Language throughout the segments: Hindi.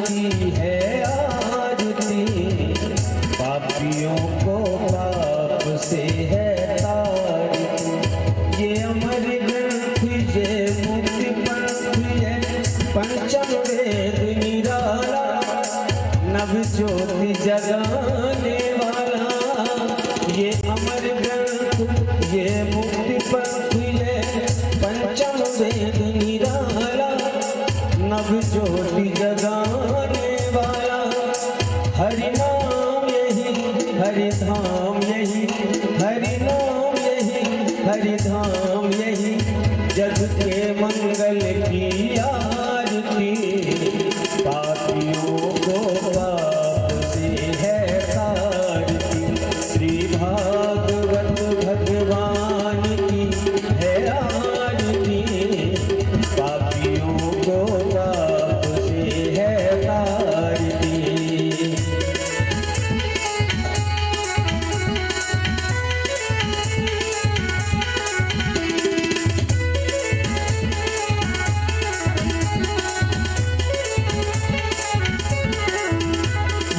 की है आरती, पापियों को पाप से है तारती। ये अमर ग्रंथ ये मुक्ति पंथ ये पंचम वेद निराला, नव ज्योति जगाने वाला। ये अमर ग्रंथ ये मुक्ति पंथ ये पंचम वेद निराला, नव ज्योति जगाने वाला। हरि नाम यही हरि धाम यही, हरि नाम यही हरि धाम यही, जग के मंगल की आरती। पापियों को पाप से है तारती, श्री भागवत भगवान की है आरती। पापियों को पाप से है तारती।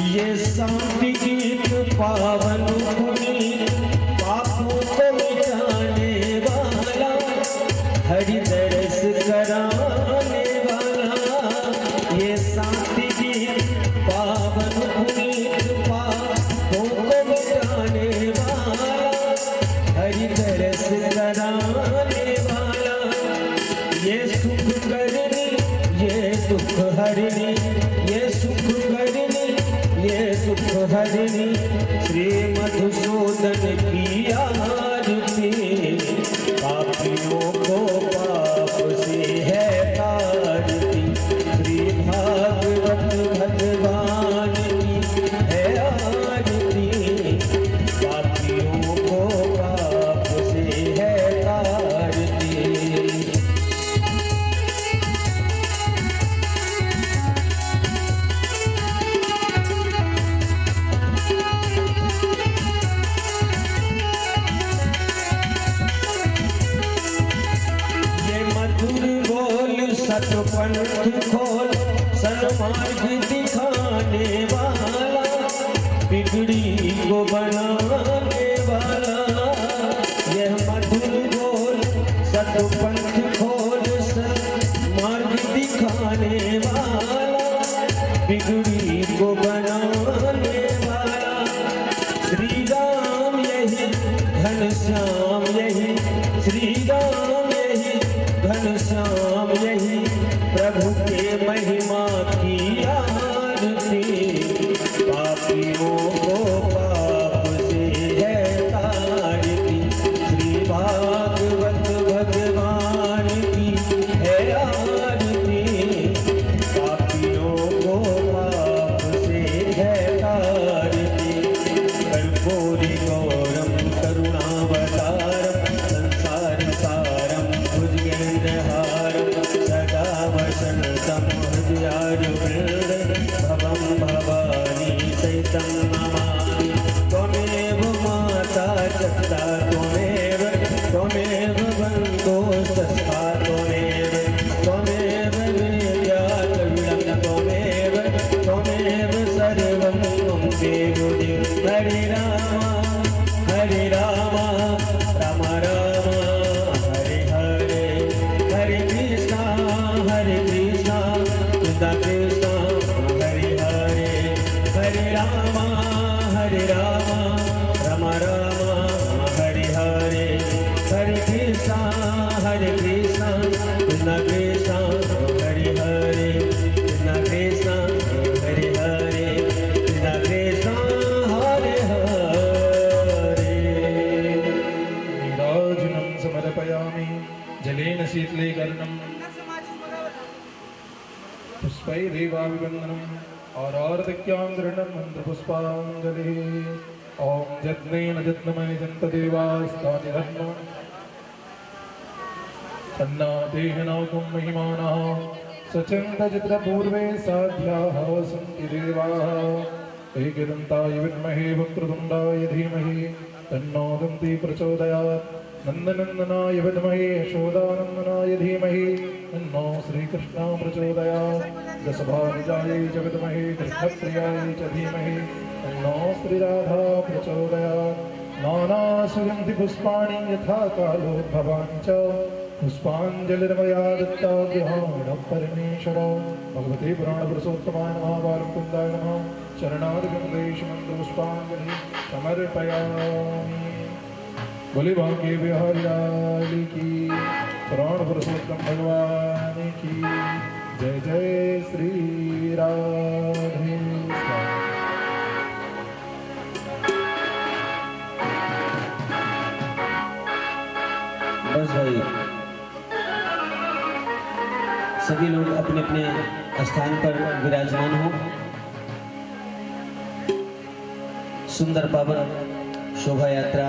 ये शांति गीत पावन पुनीत, पापों को मिटाने वाला, हरि दरस कराने वाला। ये शांति गीत पावन पुनीत, पापों को मिटाने वाला, हरि दरस कराने वाला। ये सुख करनी ये दुख हरनी, ये सुख करनी ये दुख हरनी, श्री मधुसूदन की आरती। पापियों को पाप से है तारती, श्री भागवत भगवान की है आरती। पापियों को पाप से है तारती। सतपंथ खोल सन्मार्ग दिखाने वाला, बिगड़ी को बनाने वाला। यह मधुर बोल सतपंथ खोल सन्मार्ग दिखाने वाला, बिगड़ी को बनाने वाला। श्री राम यही घनश्याम यही, श्री राम यही घनश्याम यही, प्रभु के महिमा की आरती। पापियों को पाप से है तारती, श्री भागवत भगवान की है आरती। पापियों को पाप से है तारती। कर्पूरी गौरम करुणावतारम, संसार सारम भुजगेन्द्रहारम, सदा वसन्तं हृदयारविन्दे, भवं भवानी सहितं नमामि। त्वमेव माता पिता त्वमेव, त्वमेव बन्धो सखा त्वमेव, त्वमेव विद्या कविनं त्वमेव, त्वमेव सर्वं मम देवि। हरे राम राम राम हरे हरे, हरे कृष्णा कृष्णा कृष्णा हरे हरे। हरे राम राम राम हरे हरे, हरे कृष्णा कृष्णा कृष्णा हरे हरे। कृष्णा कृष्णा हरे हरे, कृष्णा कृष्णा हरे हरे। नीराजनं समर्पयामि जलेन शीतलीकरणं, पुष्पैरेवाभिवन्दनम् आराधक्यां दृढं मन्त्रपुष्पाञ्जलिः। ॐ यज्ञेन यज्ञमय जन्तदेवास्तानि धर्म, तन्नादेहनाकुं महिमानः, सचन्दचित्रपूर्वे साध्याः सन्ति देवाः। एकदन्ताय विद्महे वक्रतुण्डाय धीमहि, तन्नो दन्ती प्रचोदयात्। नन्दनन्दनाय विद्महे यशोदानन्दनाय धीमहि तन्नो श्रीकृष्णः प्रचोदयात् दशभानुजायै च विद्महे कृष्णप्रियायै च धीमहि तन्नो श्रीराधा प्रचोदयात् नानासुगन्धिपुष्पाणि यथा कालोद्भवानि च पुष्पाञ्जलिर्मया दत्ता गृहाणः परमेश्वरो भगवते पुराणपुरुषोत्तमाय नमः बालमुकुन्दाय नमः शरणार्घ्यमन्त्रपुष्पाञ्जलिः समर्पयामि। बोले बांके बिहारी लाल की, पुराण पुरुषोत्तम भगवान की जय। जय श्री राधे श्याम। बस भाई सभी लोग अपने अपने स्थान पर विराजमान हो। सुंदर पावन शोभा यात्रा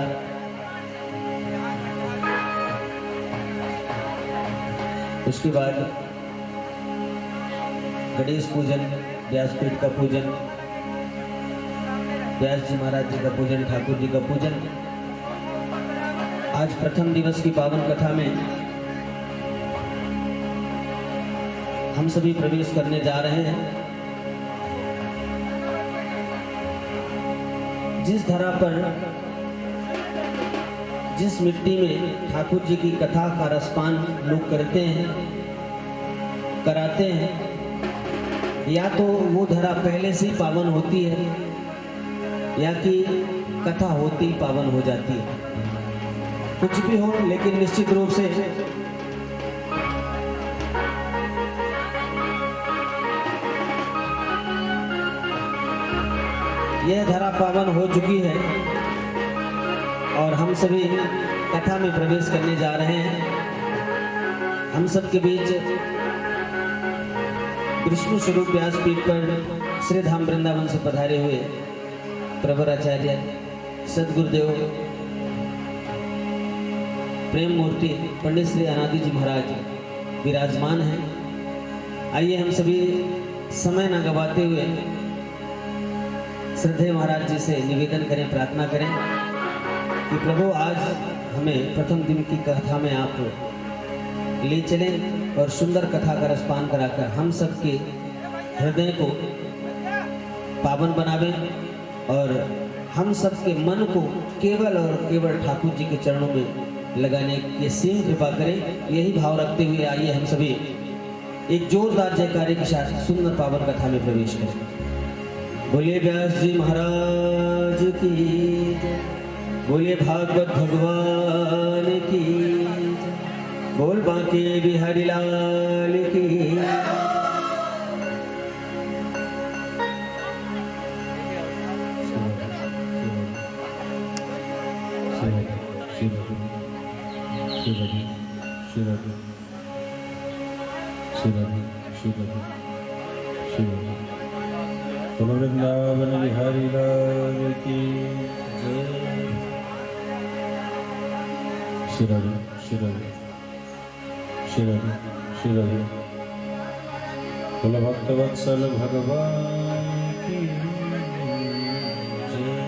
उसके बाद गणेश पूजन, व्यासपीठ का पूजन, व्यास जी महाराज जी का पूजन, ठाकुर जी का पूजन। आज प्रथम दिवस की पावन कथा में हम सभी प्रवेश करने जा रहे हैं। जिस धरा पर, जिस मिट्टी में ठाकुर जी की कथा का रसपान लोग करते हैं, कराते हैं, या तो वो धरा पहले से ही पावन होती है या कि कथा होती ही पावन हो जाती है। कुछ भी हो, लेकिन निश्चित रूप से यह धरा पावन हो चुकी है और हम सभी कथा में प्रवेश करने जा रहे हैं। हम सबके बीच विष्णु स्वरूप व्यासपीठ पर श्री धाम वृंदावन से पधारे हुए प्रवर आचार्य सदगुरुदेव प्रेम मूर्ति पंडित श्री अनादि जी महाराज विराजमान हैं। आइए हम सभी समय न गवाते हुए श्रद्धेय महाराज जी से निवेदन करें, प्रार्थना करें कि प्रभु आज हमें प्रथम दिन की कथा में आप ले चलें और सुंदर कथा का रसपान कराकर हम सबके हृदय को पावन बनावें और हम सबके मन को केवल और केवल ठाकुर जी के चरणों में लगाने की सीम कृपा करें। यही भाव रखते हुए आइए हम सभी एक जोरदार जयकारे के साथ सुंदर पावन कथा में प्रवेश करें। बोलिए व्यास जी महाराज की, बोलिए भागवत भगवान की, बोल बांके बिहारी लाल की। बोलो वृंदावन बिहारी लाल की जय। शिरभि शिरभि शिरभि शिरभि। बोलो भक्तवत्सल भगवान की जय।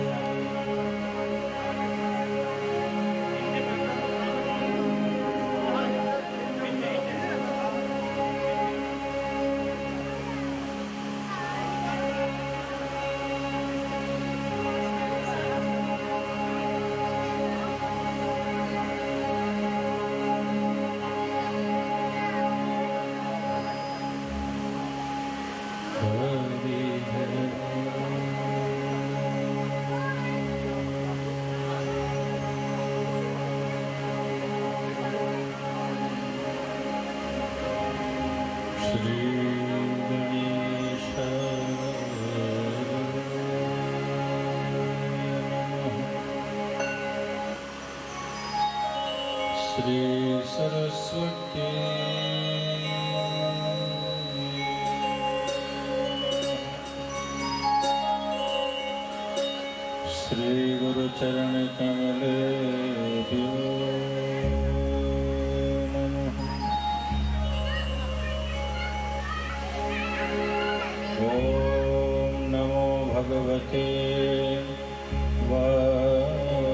श्री सरस्वती श्री गुरु चरण कमले ओम नमो भगवते वासुदेवाय।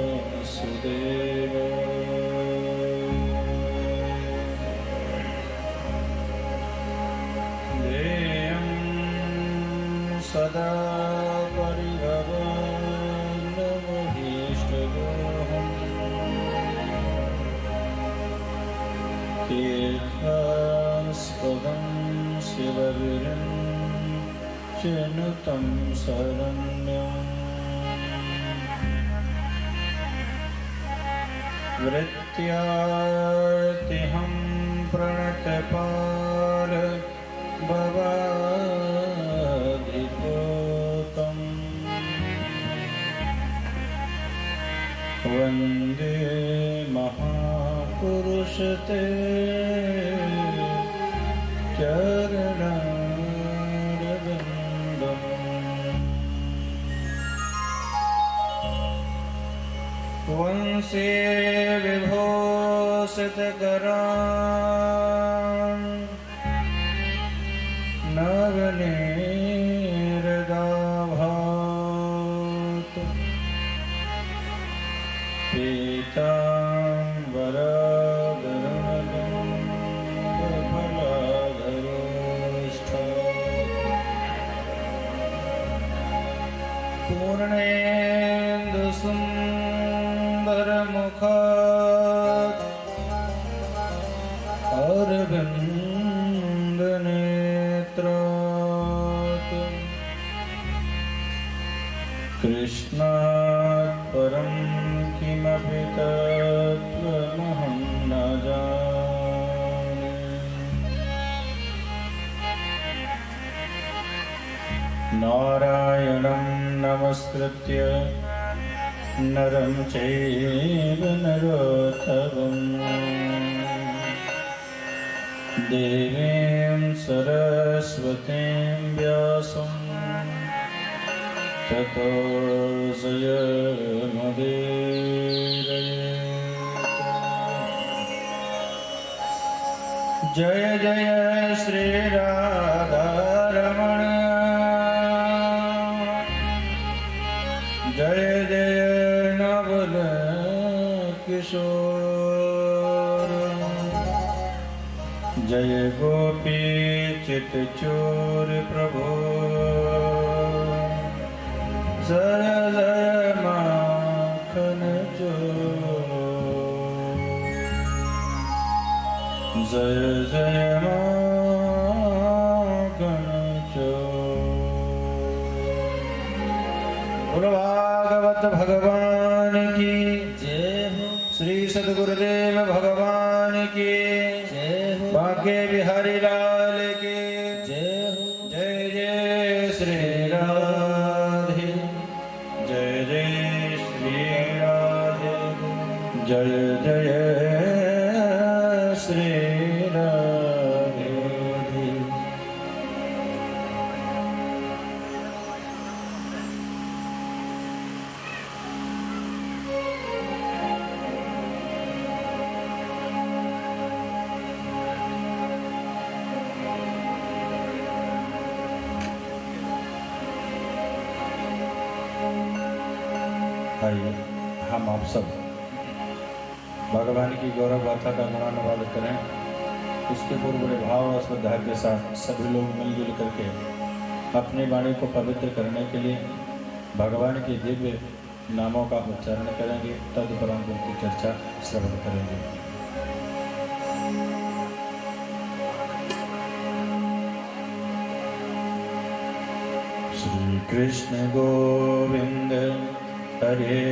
सदा परिभवनमभीष्टदोहम् तीर्थास्पदं शिवविरं चिनुतं शरण्यम् वृत्त्यार्तिहं प्रणतपाल भवाधिपूतम् वन्दे महापुरुषते चरणारविन्दम् वंशे विभूषितकरान् नवनीरदाभात् पीताम्बरधरगम्बफलाधरोष्ठ पूर्णेन्दुसुन्दरमुखात् अरविन्दनेत्रात् कृष्णात् परं किमपि तत्त्वमहं न जाने नारायणं नमस्कृत्य नरं चैव नरोत्तमं देवीं सरस्वतीं व्यासं ततो जयमुदीरयेत्। जय जय श्री राधारमण जय जय नवल किशोर जय गोपी चित चोर प्रभु जय जय माखन चोर जय जय माखन चोर। भागवत भगवान की जय हो। श्री सद्गुरुदेव भगवान की जय हो। बांके बिहारी लाल की जय हो। जय जय श्री राधे जय जय श्री राधे जय जय श्री राधे। आइए हम आप सब भगवान की गौरव गाथा का गुणानुवाद करें। उसके पूर्व बड़े भाव और श्रद्धा के साथ सभी लोग मिलजुल करके अपनी वाणी को पवित्र करने के लिए भगवान के दिव्य नामों का उच्चारण करेंगे, तदुपरांत उनकी चर्चा श्रवण करेंगे। श्री कृष्ण गोविंद हरे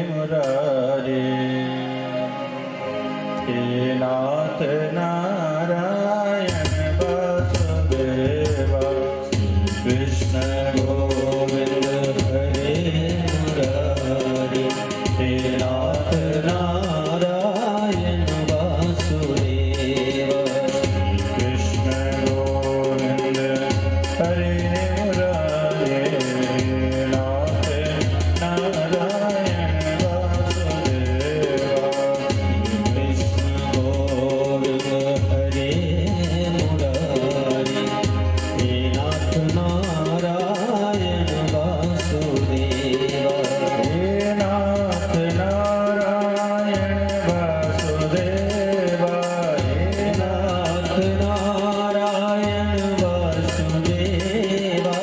मुरारे हे नाथ नारायण वासुदेवा। श्री कृष्ण गोविंद हरे मुरारे हे नाथ नारायण वासुदेवा। श्री कृष्ण गोविंद हरे मुरारे नाथ नारायण वासुदेवा। कृष्ण गोविंद हरे मुरारी हे नाथ नारायण वासुदेवा। हे नाथ नारायण वासुदेवा। हे नाथ नारायण वासुदेवा।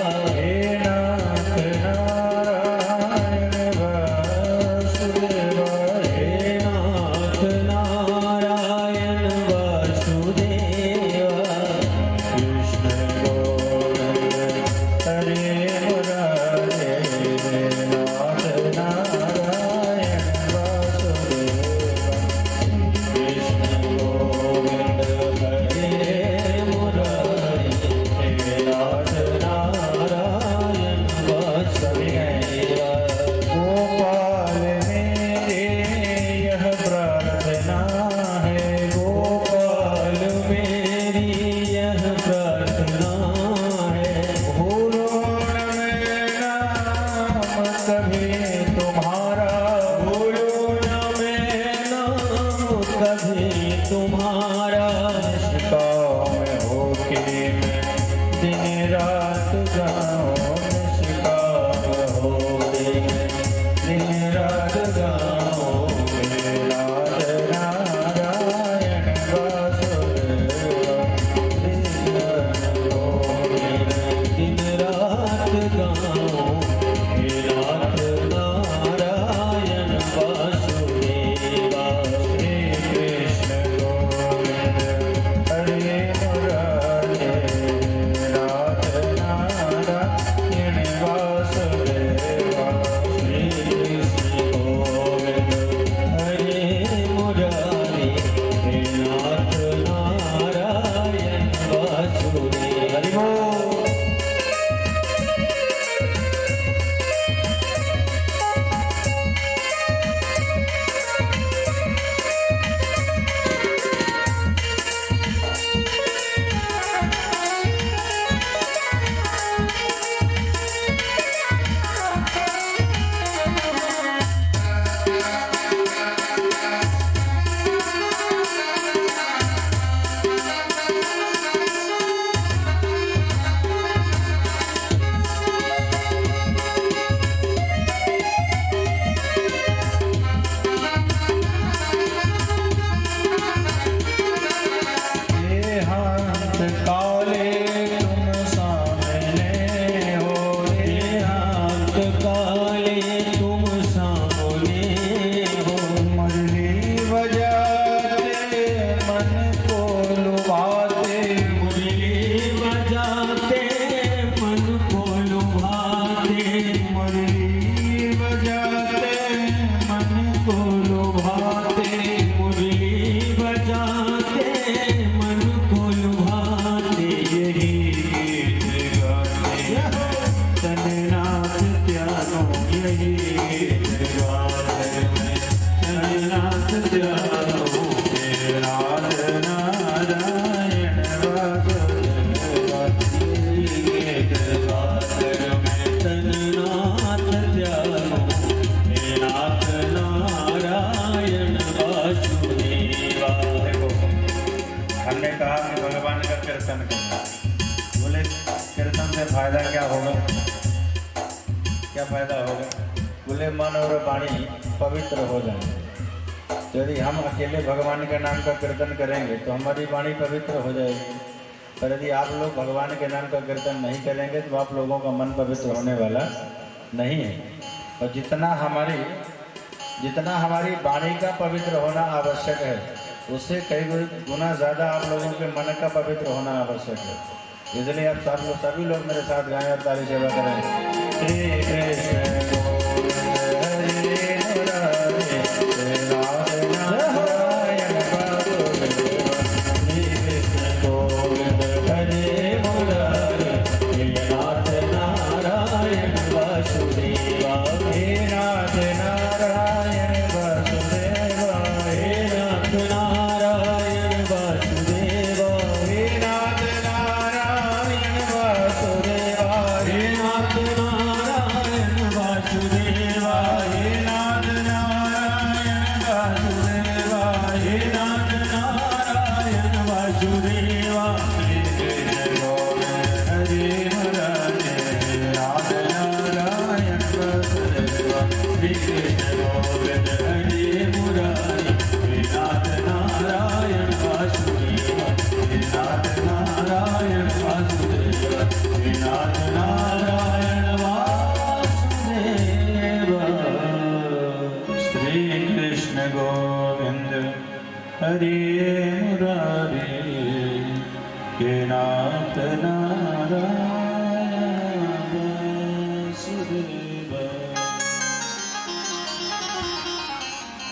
क्या होगा, क्या फायदा होगा? बोले मन और वाणी पवित्र हो जाएंगे। तो यदि हम अकेले भगवान के नाम का कीर्तन करेंगे तो हमारी वाणी पवित्र हो जाएगी, पर यदि आप लोग भगवान के नाम का कीर्तन नहीं करेंगे तो आप लोगों का मन पवित्र होने वाला नहीं है। और जितना हमारी वाणी का पवित्र होना आवश्यक है, उससे कई गुना ज़्यादा आप लोगों के मन का पवित्र होना आवश्यक है। इसलिए आप सभी लोग मेरे साथ गाएं और ताली सेवा करें। श्री कृष्ण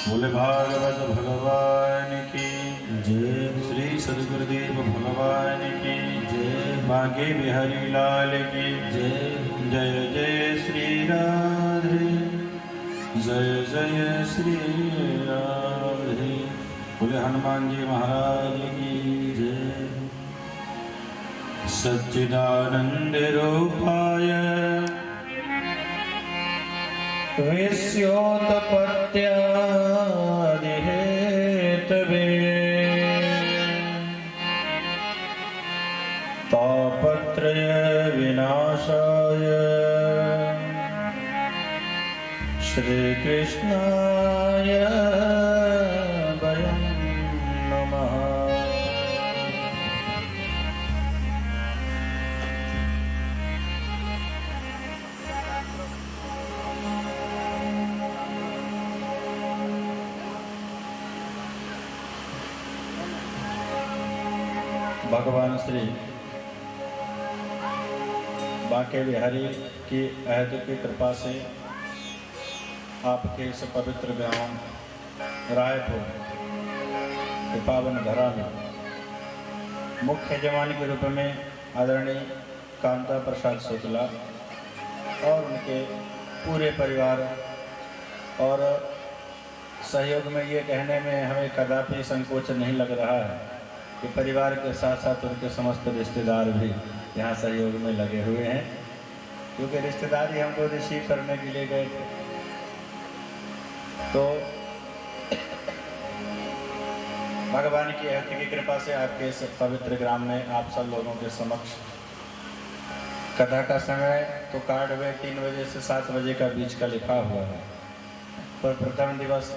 बोले भागवत भगवान की जय। श्री सद्गुरुदेव भगवान की जय। बांके बिहारी लाल की जय। जय जय श्री राधे, जय जय श्री राधे। बोले हनुमान जी महाराज की जय। सच्चिदानंद रूपाय विश्योत्पत्त्यादिहेतवे तापत्रय विनाशाय श्री कृष्णाय वयं नमः। भगवान श्री बांके बिहारी की अहद की कृपा से आपके इस पवित्र गांव रायपुर के पावन धरा में मुख्य जवान के रूप में आदरणीय कांता प्रसाद शुक्ला और उनके पूरे परिवार और सहयोग में ये कहने में हमें कदापि संकोच नहीं लग रहा है कि परिवार के साथ साथ उनके समस्त रिश्तेदार भी यहाँ सहयोग में लगे हुए हैं, क्योंकि रिश्तेदार ही हमको रिसीव करने के लिए गए थे। तो भगवान की अहद की कृपा से आपके इस पवित्र ग्राम में आप सब लोगों के समक्ष कथा का समय तो कार्ड में 3 बजे से 7 बजे का बीच का लिखा हुआ है, पर प्रथम दिवस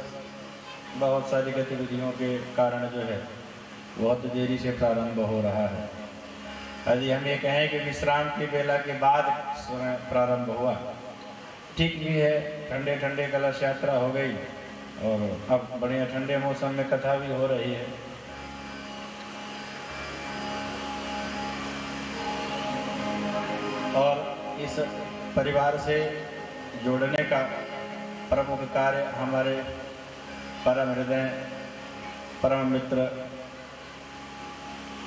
बहुत सारी गतिविधियों के कारण जो है बहुत देरी से प्रारंभ हो रहा है। यदि हम ये कहें कि विश्राम की बेला के बाद प्रारंभ हुआ, ठीक भी है। ठंडे ठंडे कलश यात्रा हो गई और अब बढ़िया ठंडे मौसम में कथा भी हो रही है। और इस परिवार से जोड़ने का प्रमुख कार्य हमारे परम हृदय परम मित्र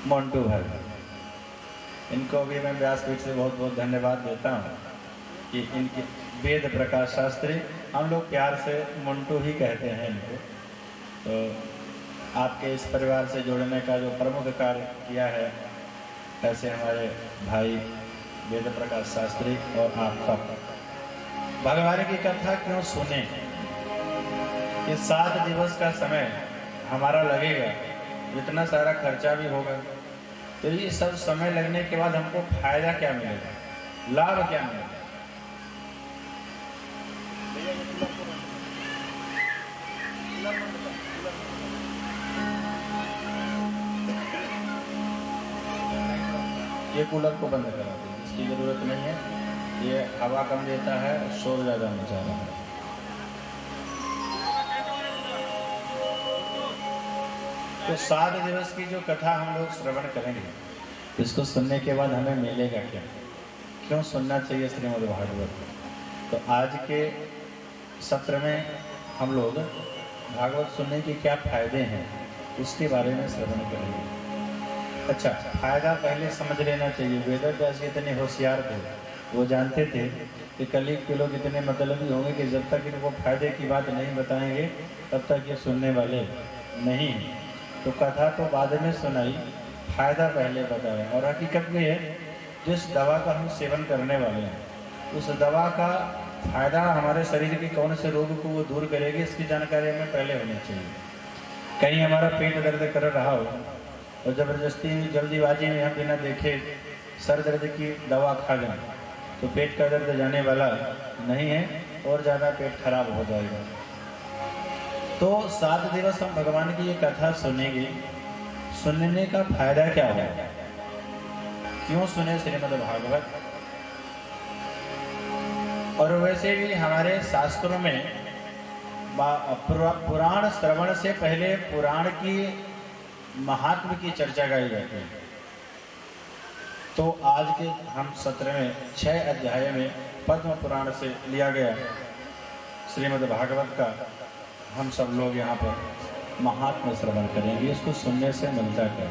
मोंटू भाई, इनको भी मैं व्यासपीठ से बहुत बहुत धन्यवाद देता हूँ कि इनके वेद प्रकाश शास्त्री, हम लोग प्यार से मोंटू ही कहते हैं इनको। तो आपके इस परिवार से जोड़ने का जो प्रमुख कार्य किया है, ऐसे हमारे भाई वेद प्रकाश शास्त्री और आपका भगवान की कथा क्यों सुने। ये 7 दिवस का समय हमारा लगेगा, इतना सारा खर्चा भी होगा, तो ये सब समय लगने के बाद हमको फायदा क्या मिलेगा? लाभ क्या मिलेगा? ये कूलर को बंद करा दीजिए, इसकी जरूरत नहीं है। ये हवा कम देता है, शोर ज़्यादा मचा रहा है। तो 7 दिवस की जो कथा हम लोग श्रवण करेंगे, इसको सुनने के बाद हमें मिलेगा क्या? क्यों सुनना चाहिए श्रीमद् भागवत? तो आज के सत्र में हम लोग भागवत सुनने के क्या फायदे हैं उसके बारे में श्रवण करेंगे। अच्छा, फायदा पहले समझ लेना चाहिए। वेदव्यास इतने होशियार थे, वो जानते थे कि कलयुग के लोग इतने मतलबी होंगे कि जब तक इनको फायदे की बात नहीं बताएंगे तब तक ये सुनने वाले नहीं। तो कथा तो बाद में सुनाई, फायदा पहले बताया। और हकीकत में है, जिस दवा का हम सेवन करने वाले हैं उस दवा का फायदा हमारे शरीर के कौन से रोग को वो दूर करेगी, इसकी जानकारी हमें पहले होनी चाहिए। कहीं हमारा पेट दर्द कर रहा हो और ज़बरदस्ती जल्दीबाजी में हम बिना देखे सर दर्द की दवा खा लें तो पेट का दर्द जाने वाला नहीं है और ज़्यादा पेट खराब हो जाएगा। तो 7 दिवस हम भगवान की ये कथा सुनेंगे। सुनने का फायदा क्या है? क्यों सुने श्रीमद् भागवत? और वैसे भी हमारे शास्त्रों में पुराण श्रवण से पहले पुराण की महात्म की चर्चा की जाती है। तो आज के हम सत्र में 6 अध्याय में पद्म पुराण से लिया गया श्रीमद् भागवत का हम सब लोग यहाँ पर महात्म श्रवण करेंगे। इसको सुनने से मिलता क्या?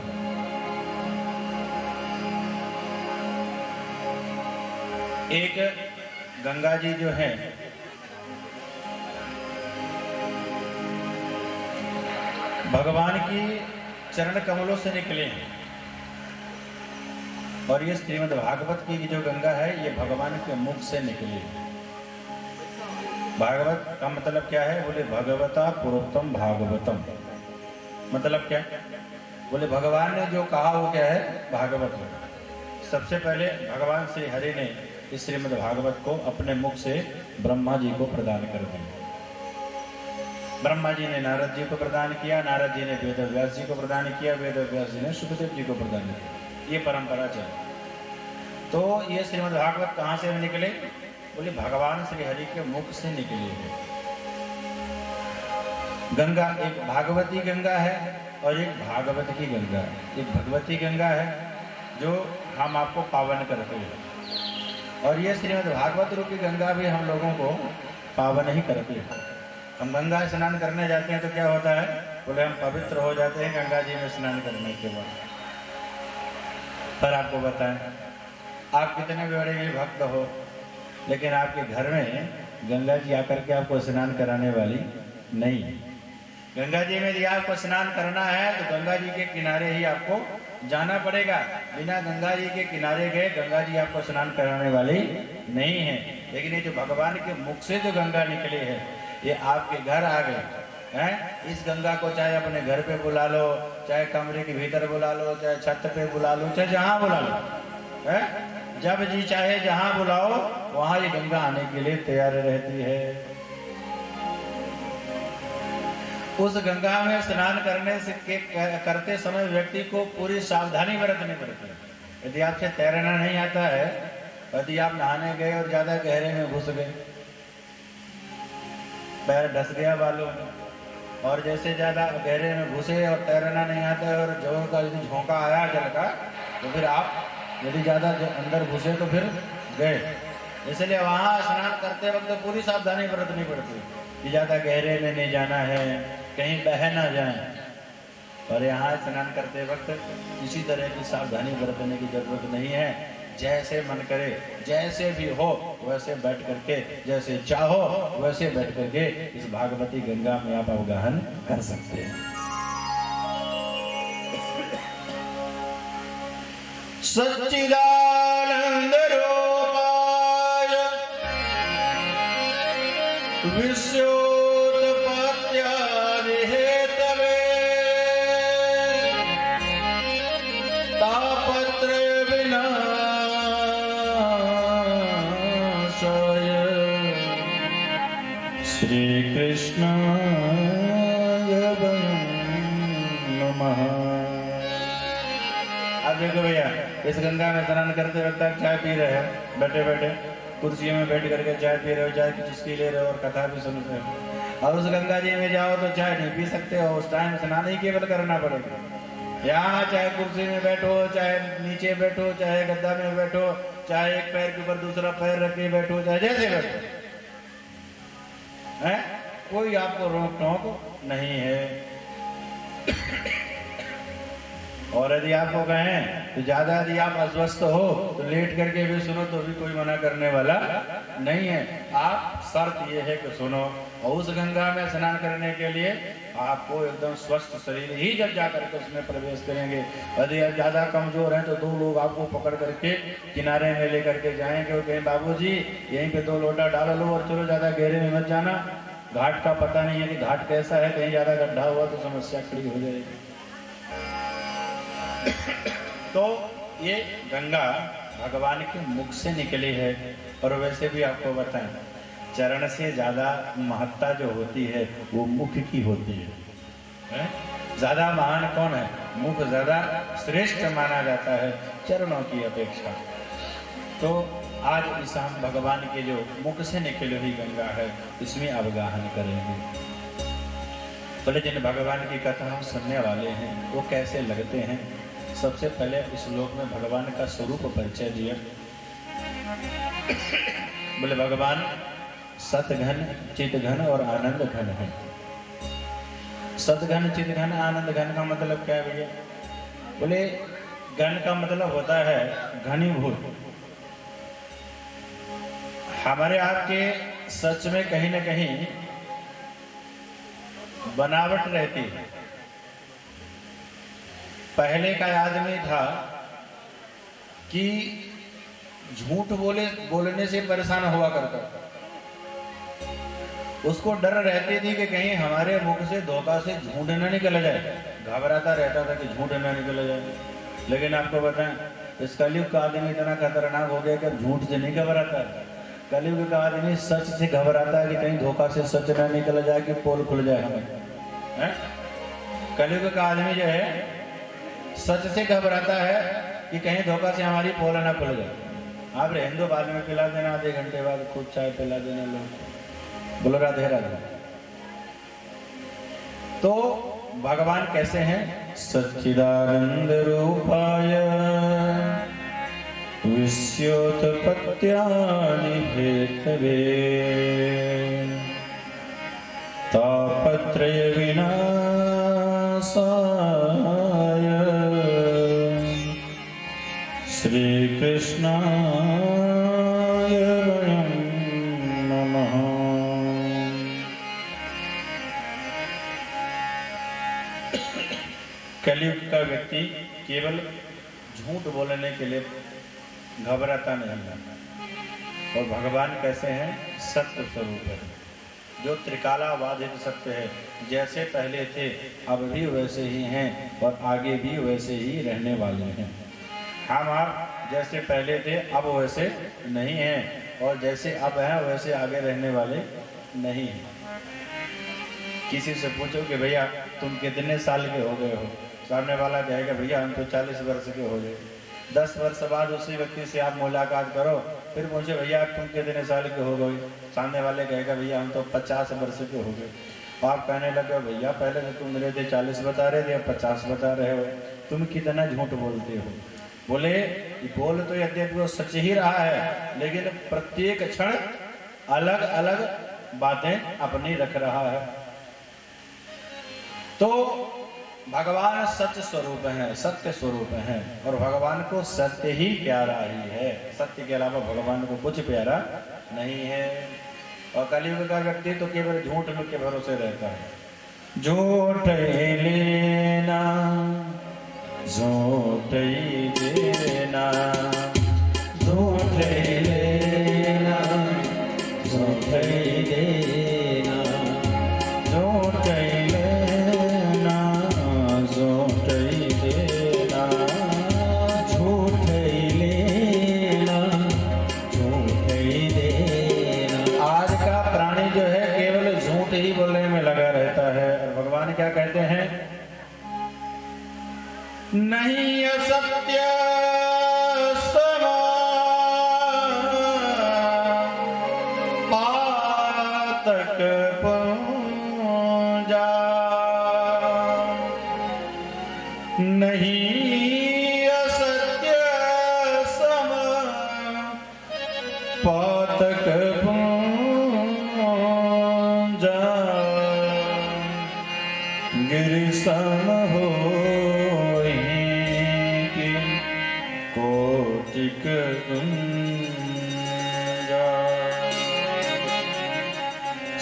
एक गंगा जी जो है भगवान की चरण कमलों से निकले हैं और ये श्रीमद् भागवत की जो गंगा है ये भगवान के मुख से निकली है। भागवत का मतलब क्या है? बोले भगवता पुरोक्तम भागवतम। मतलब क्या? बोले भगवान ने जो कहा वो क्या है? भागवत है। सबसे पहले भगवान श्री हरि ने इस श्रीमद् भागवत को अपने मुख से ब्रह्मा जी को प्रदान कर दिया। ब्रह्मा जी ने नारद जी को प्रदान किया, नारद जी ने वेदव्यास जी को प्रदान किया, वेदव्यास जी ने सुखदेव जी को प्रदान किया। ये परंपरा चली। तो ये श्रीमद् भागवत कहाँ से निकले? बोले भगवान श्री हरि के मुख से निकली है। गंगा एक भागवती गंगा है और एक भागवत की गंगा है। एक भगवती गंगा है जो हम आपको पावन करते हैं और ये श्रीमद् भागवत रूपी गंगा भी हम लोगों को पावन ही करती है। हम गंगा स्नान करने जाते हैं तो क्या होता है? बोले हम पवित्र हो जाते हैं गंगा जी में स्नान करने के बाद। पर आपको बताएं, आप कितने भी बड़े भी भक्त हो लेकिन आपके घर में गंगा जी आकर के आपको स्नान कराने वाली नहीं। गंगा जी में यदि आपको स्नान करना है तो गंगा जी के किनारे ही आपको जाना पड़ेगा। बिना गंगा जी के किनारे गए गंगा जी आपको स्नान कराने वाली नहीं है। लेकिन ये जो भगवान के मुख से जो गंगा निकली है ये आपके घर आ गए हैं। इस गंगा को चाहे अपने घर पे बुला लो, चाहे कमरे के भीतर बुला लो, चाहे छत पे बुला लो, चाहे जहाँ बुला लो, है जब जी चाहे जहाँ बुलाओ वहाँ ये गंगा आने के लिए तैयार रहती है। उस गंगा में स्नान करने से करते समय व्यक्ति को पूरी सावधानी बरतनी पड़ती है। यदि आपसे तैरना नहीं आता है, यदि आप नहाने गए और ज्यादा गहरे में घुस गए, पैर ढस गया बालों में, और जैसे ज्यादा गहरे में घुसे और तैरना नहीं आता है और जोर का यदि झोंका आया जल का तो फिर आप यदि ज्यादा अंदर घुसे तो फिर गए। इसलिए वहाँ स्नान करते वक्त पूरी सावधानी बरतनी पड़ती है कि ज्यादा गहरे में नहीं जाना है, कहीं बह ना जाए। और यहाँ स्नान करते वक्त किसी तरह की सावधानी बरतने की जरूरत नहीं है। जैसे मन करे जैसे भी हो वैसे बैठ करके, जैसे चाहो वैसे बैठ करके इस भागवती गंगा में आप अवगाहन कर सकते हैं। सच्चिदानंद रूपाय विश्वोत्पत्त्यादि हेतवे तापत्रय विनाशाय श्री कृष्णाय नमः। अब देखो भैया, इस गंगा में स्नान करते वक्त आप चाय पी रहे हैं, बैठे बैठे कुर्सियों में बैठ करके चाय पी रहे हो, चाय की चुस्की ले रहे हो और कथा भी सुन रहे हो। और उस गंगा जी में जाओ तो चाय नहीं पी सकते हो, उस टाइम स्नान ही केवल करना पड़ेगा। यहाँ चाहे कुर्सी में बैठो, चाहे नीचे बैठो, चाहे गद्दा में बैठो, चाहे एक पैर के ऊपर दूसरा पैर रख के बैठो, चाहे जैसे बैठो है, कोई आपको रोक टोक नहीं है। और यदि आपको कहें तो ज्यादा यदि आप अस्वस्थ हो तो लेट करके भी सुनो तो भी कोई मना करने वाला नहीं है। आप शर्त ये है कि सुनो, और उस गंगा में स्नान करने के लिए आपको एकदम स्वस्थ शरीर ही जब जा करके उसमें प्रवेश करेंगे। यदि आप ज्यादा कमजोर हैं तो 2 लोग आपको पकड़ करके किनारे में लेकर के जाएंगे और कहें बाबूजी यहीं पे 2 लोटा डाल लो और चलो, ज्यादा गहरे में मत जाना, घाट का पता नहीं है कि घाट कैसा है, कहीं ज्यादा गड्ढा हुआ तो समस्या खड़ी हो जाएगी। तो ये गंगा भगवान के मुख से निकली है। और वैसे भी आपको बताएं, चरण से ज्यादा महत्ता जो होती है वो मुख की होती है। ज्यादा महान कौन है? मुख ज्यादा श्रेष्ठ माना जाता है चरणों की अपेक्षा। तो आज इस हम भगवान के जो मुख से निकली हुई गंगा है इसमें अवगाहन करेंगे। पहले जिन भगवान की कथा हम सुनने वाले हैं वो कैसे लगते हैं, सबसे पहले इस श्लोक में भगवान का स्वरूप परिचय दिया। बोले भगवान सतघन, चितघन और आनंद घन है। सतघन, चितघन, आनंद घन का मतलब क्या है भैया? बोले घन का मतलब होता है घनीभूत। हमारे आपके सच में कहीं ना कहीं बनावट रहती है। पहले का आदमी था कि झूठ बोलने से परेशान हुआ करता था। उसको डर रहती थी कि कहीं हमारे मुख से धोखा से झूठ न निकल जाए, घबराता रहता था कि झूठ न निकल जाए। लेकिन आपको बताएं, इस कलयुग का आदमी इतना खतरनाक हो गया कि झूठ से नहीं घबराता। कलयुग का आदमी सच से घबराता है कि कहीं धोखा से सच न निकल जाए कि पोल खुल जाए हमें। कलयुग का आदमी जो है सच से घबराता है कि कहीं धोखा से हमारी पोल ना खुल जाए। आप रहने दो, बाद में पिला देना, आधे घंटे बाद खूब चाय पिला देना लोग। बोलो राधे राधे। तो भगवान कैसे हैं? सच्चिदानंद रूपाय विश्योत्पत्त्यादि हेतवे तापत्रय विनाशाय श्री कृष्णाय नमः। कलयुग का व्यक्ति केवल झूठ बोलने के लिए घबराता नहीं है। और भगवान कैसे हैं? सत्य स्वरूप है, जो त्रिकालाबाधित सत्य है। जैसे पहले थे अब भी वैसे ही हैं और आगे भी वैसे ही रहने वाले हैं। हम आप जैसे पहले थे अब वैसे नहीं हैं, और जैसे अब हैं वैसे आगे रहने वाले नहीं हैं। किसी से पूछो कि भैया तुम कितने साल के हो गए हो, सामने वाला कहेगा भैया हम तो 40 वर्ष के हो गए। 10 वर्ष बाद उसी व्यक्ति से आप मुलाकात करो, फिर पूछो भैया तुम कितने साल के हो गए, सामने वाले कहेगा भैया हम तो 50 वर्ष के हो गए। आप कहने लगे भैया पहले तो तुम मेरे थे 40 बता रहे थे, अब 50 बता रहे हो, तुम कितना झूठ बोलते हो। बोले बोल तो यद्यपि वो सच ही रहा है, लेकिन प्रत्येक क्षण अलग अलग बातें अपनी रख रहा है। तो भगवान सत्य स्वरूप हैं, सत्य स्वरूप हैं, और भगवान को सत्य ही प्यारा ही है। सत्य के अलावा भगवान को कुछ प्यारा नहीं है। और कलयुग का व्यक्ति तो केवल झूठ के भरोसे रहता है। झूठ लेना झूठ देना, झूठ लेना झूठ देना, झूठ लेना झूठ देना, झूठ लेना झूठ देना। आज का प्राणी जो है केवल क्या कहते हैं? नहीं असत्य समा पातक पूजा, नहीं असत्य सम पातक पूजा, गिरि सम होई कोटिक गुंजा।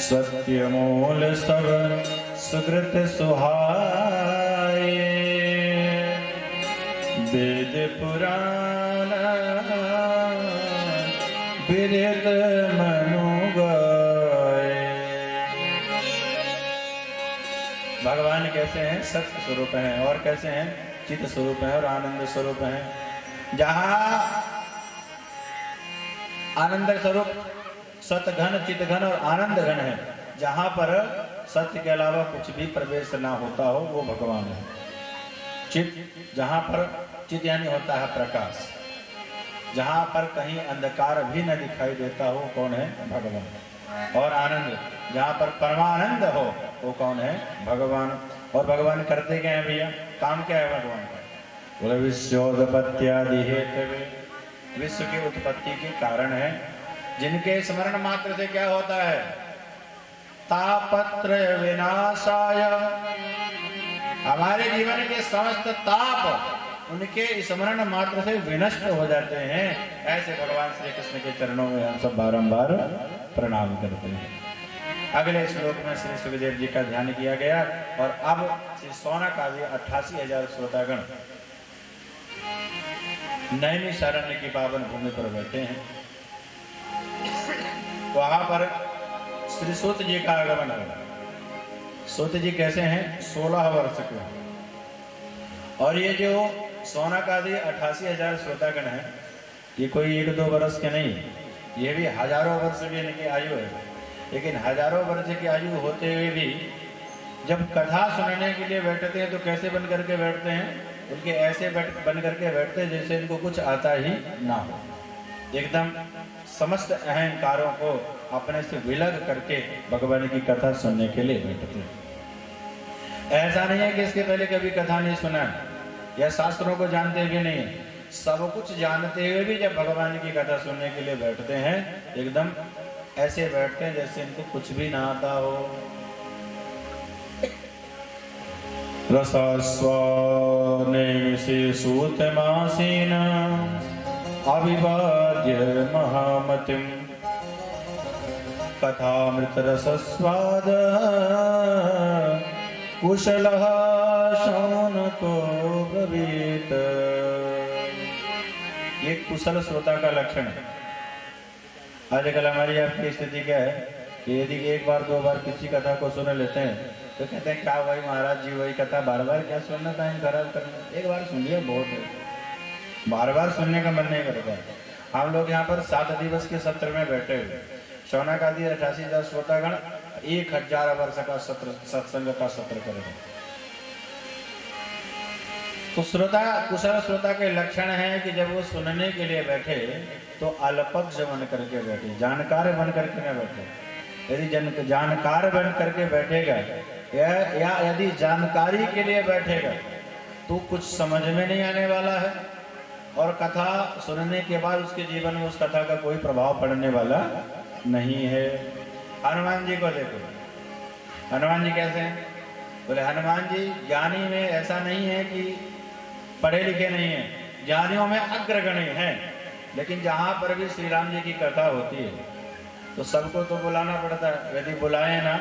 सत्य मूल सब सुकृत सुहाए, वेद पुराण विदित मनु गाए। भगवान कैसे हैं? सत्य स्वरूप हैं। और कैसे हैं? चित स्वरूप हैं और आनंद स्वरूप हैं। जहाँ आनंद स्वरूप सत घन, चित घन और आनंद घन है, जहाँ पर सत्य के अलावा कुछ भी प्रवेश ना होता हो, वो भगवान है। चित, जहाँ पर चित यानी होता है प्रकाश, जहाँ पर कहीं अंधकार भी न दिखाई देता हो, कौन है? भगवान। और आनंद, जहाँ पर परमानंद हो, वो कौन है? भगवान। और भगवान करते क्या है भैया? काम क्या है भगवान का? बोले विश्वोत्पत्त्यादि हेतवे, विश्व की उत्पत्ति के कारण है, जिनके स्मरण मात्र से क्या होता है? तापत्र विनाशाय, हमारे जीवन के समस्त ताप उनके स्मरण मात्र से विनष्ट हो जाते हैं। ऐसे भगवान श्री कृष्ण के चरणों में हम सब बारंबार प्रणाम करते हैं। अगले श्लोक में श्री सुखदेव जी का ध्यान किया गया और अब श्री शौनक आदि 88,000 श्रोतागण नैमिषारण्य की पावन भूमि पर बैठे हैं। वहां पर श्री सूत जी का आगमन हुआ। सूत जी कैसे हैं? 16 वर्ष के। और ये जो शौनक आदि 88,000 श्रोतागण हैं, ये कोई 1-2 वर्ष के नहीं, ये भी हजारों वर्ष की इनकी आयु है। लेकिन हजारों वर्ष की आयु होते हुए भी जब कथा सुनने के लिए बैठते हैं तो कैसे बन करके बैठते हैं? उनके ऐसे बन करके बैठते हैं जैसे इनको कुछ आता ही ना हो। एकदम समस्त अहंकारों को अपने से विलग करके भगवान की कथा सुनने के लिए बैठते हैं। ऐसा नहीं है कि इसके पहले कभी कथा नहीं सुना या शास्त्रों को जानते भी नहीं, सब कुछ जानते हुए भी जब भगवान की कथा सुनने के लिए बैठते हैं, एकदम ऐसे बैठते हैं जैसे इनको कुछ भी ना आता हो। रसास्वानेमिषे सूतमासीन अविवाद्य महामतिं, कथामृतरसस्वाद कुशलः शौनको ब्रवीत। ये कुशल श्रोता का लक्षण है। आजकल हमारी आपकी स्थिति क्या है कि यदि 1 बार 2 बार किसी कथा को सुन लेते हैं तो कहते हैं क्या भाई महाराज जी वही कथा बार बार क्या सुनना, टाइम खराब करना, 1 बार सुन लिया बहुत है, बार बार सुनने का मन नहीं करता। हम लोग यहाँ पर 7 दिवस के सत्र में बैठे हुए, शौनक आदि 88,000 श्रोतागण 1000 वर्ष का सत्र, सत्संग का सत्र करेंगे। तो श्रोता, कुशल श्रोता के लक्षण है कि जब वो सुनने के लिए बैठे तो अल्पज्ञ बन करके बैठे, जानकार बन करके न बैठे। यदि जानकार बन करके बैठेगा या यदि जानकारी के लिए बैठेगा तो कुछ समझ में नहीं आने वाला है और कथा सुनने के बाद उसके जीवन में उस कथा का कोई प्रभाव पड़ने वाला नहीं है। हनुमान जी को देखो, हनुमान जी कैसे हैं? बोले हनुमान जी ज्ञानी में ऐसा नहीं है कि पढ़े लिखे नहीं हैं, ज्ञानियों में अग्रगण्य हैं, लेकिन जहाँ पर भी श्री राम जी की कथा होती है तो सबको तो बुलाना पड़ता है। यदि बुलाए ना,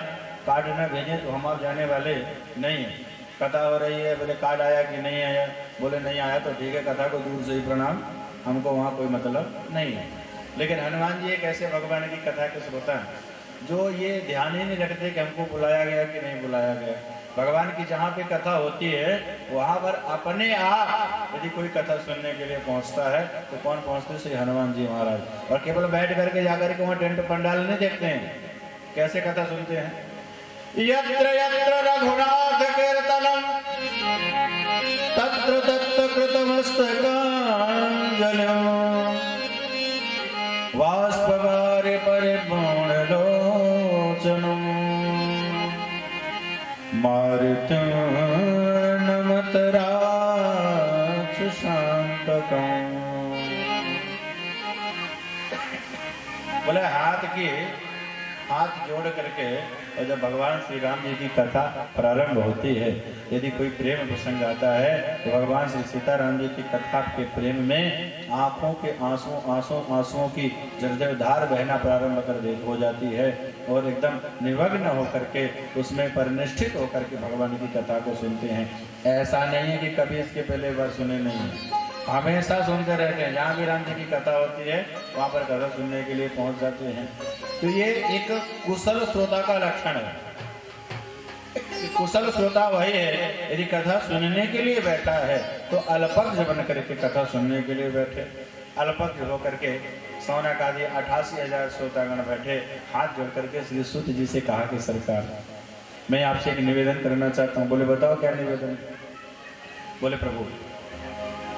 कार्ड न भेजें तो हम आप जाने वाले नहीं हैं। कथा हो रही है, बोले कार्ड आया कि नहीं आया, बोले नहीं आया तो ठीक है, कथा को दूर से ही प्रणाम, हमको वहाँ कोई मतलब नहीं है। लेकिन हनुमान जी एक ऐसे भगवान की कथा के श्रोता हैं जो ये ध्यान ही नहीं रखते कि हमको बुलाया गया कि नहीं बुलाया गया। भगवान की जहाँ पे कथा होती है वहाँ पर अपने आप यदि कोई कथा सुनने के लिए पहुँचता है तो कौन पहुँचते? श्री हनुमान जी महाराज। और केवल बैठ करके जाकर के वहाँ टेंट पंडाल नहीं देखते हैं, कैसे कथा सुनते हैं? यत्र यत्र रघुनाथ कीर्तनं तत्र तत्र कृतमस्तकाञ्जलिं बाष्पवारि परिपूर्णलोचनं मारुतिं नमत राक्षसान्तकम्। बोले हाथ जोड़ करके और जब भगवान श्री राम जी की कथा प्रारंभ होती है, यदि कोई प्रेम प्रसंग आता है तो भगवान श्री सीताराम जी की कथा के प्रेम में आंखों के आंसुओं की जर्जर धार बहना प्रारंभ कर हो जाती है और एकदम निमग्न होकर के उसमें परिनिष्ठित होकर के भगवान की कथा को सुनते हैं। ऐसा नहीं है कि कभी इसके पहले बार सुने नहीं है, हमेशा सुनते रहते हैं। जहाँ भी राम जी की कथा होती है वहाँ पर कथा सुनने के लिए पहुँच जाते हैं। तो ये एक कुशल श्रोता का लक्षण है। कुशल श्रोता वही है यदि कथा सुनने के लिए बैठा है तो अल्पज्ञ बन करके कथा सुनने के लिए बैठे। अल्पज्ञ होकर के सौनक आदि 88,000 श्रोतागण बैठे, हाथ जोड़ करके श्री सूत जी से कहा कि सरकार मैं आपसे एक निवेदन करना चाहता हूँ। बोले बताओ क्या निवेदन? बोले प्रभु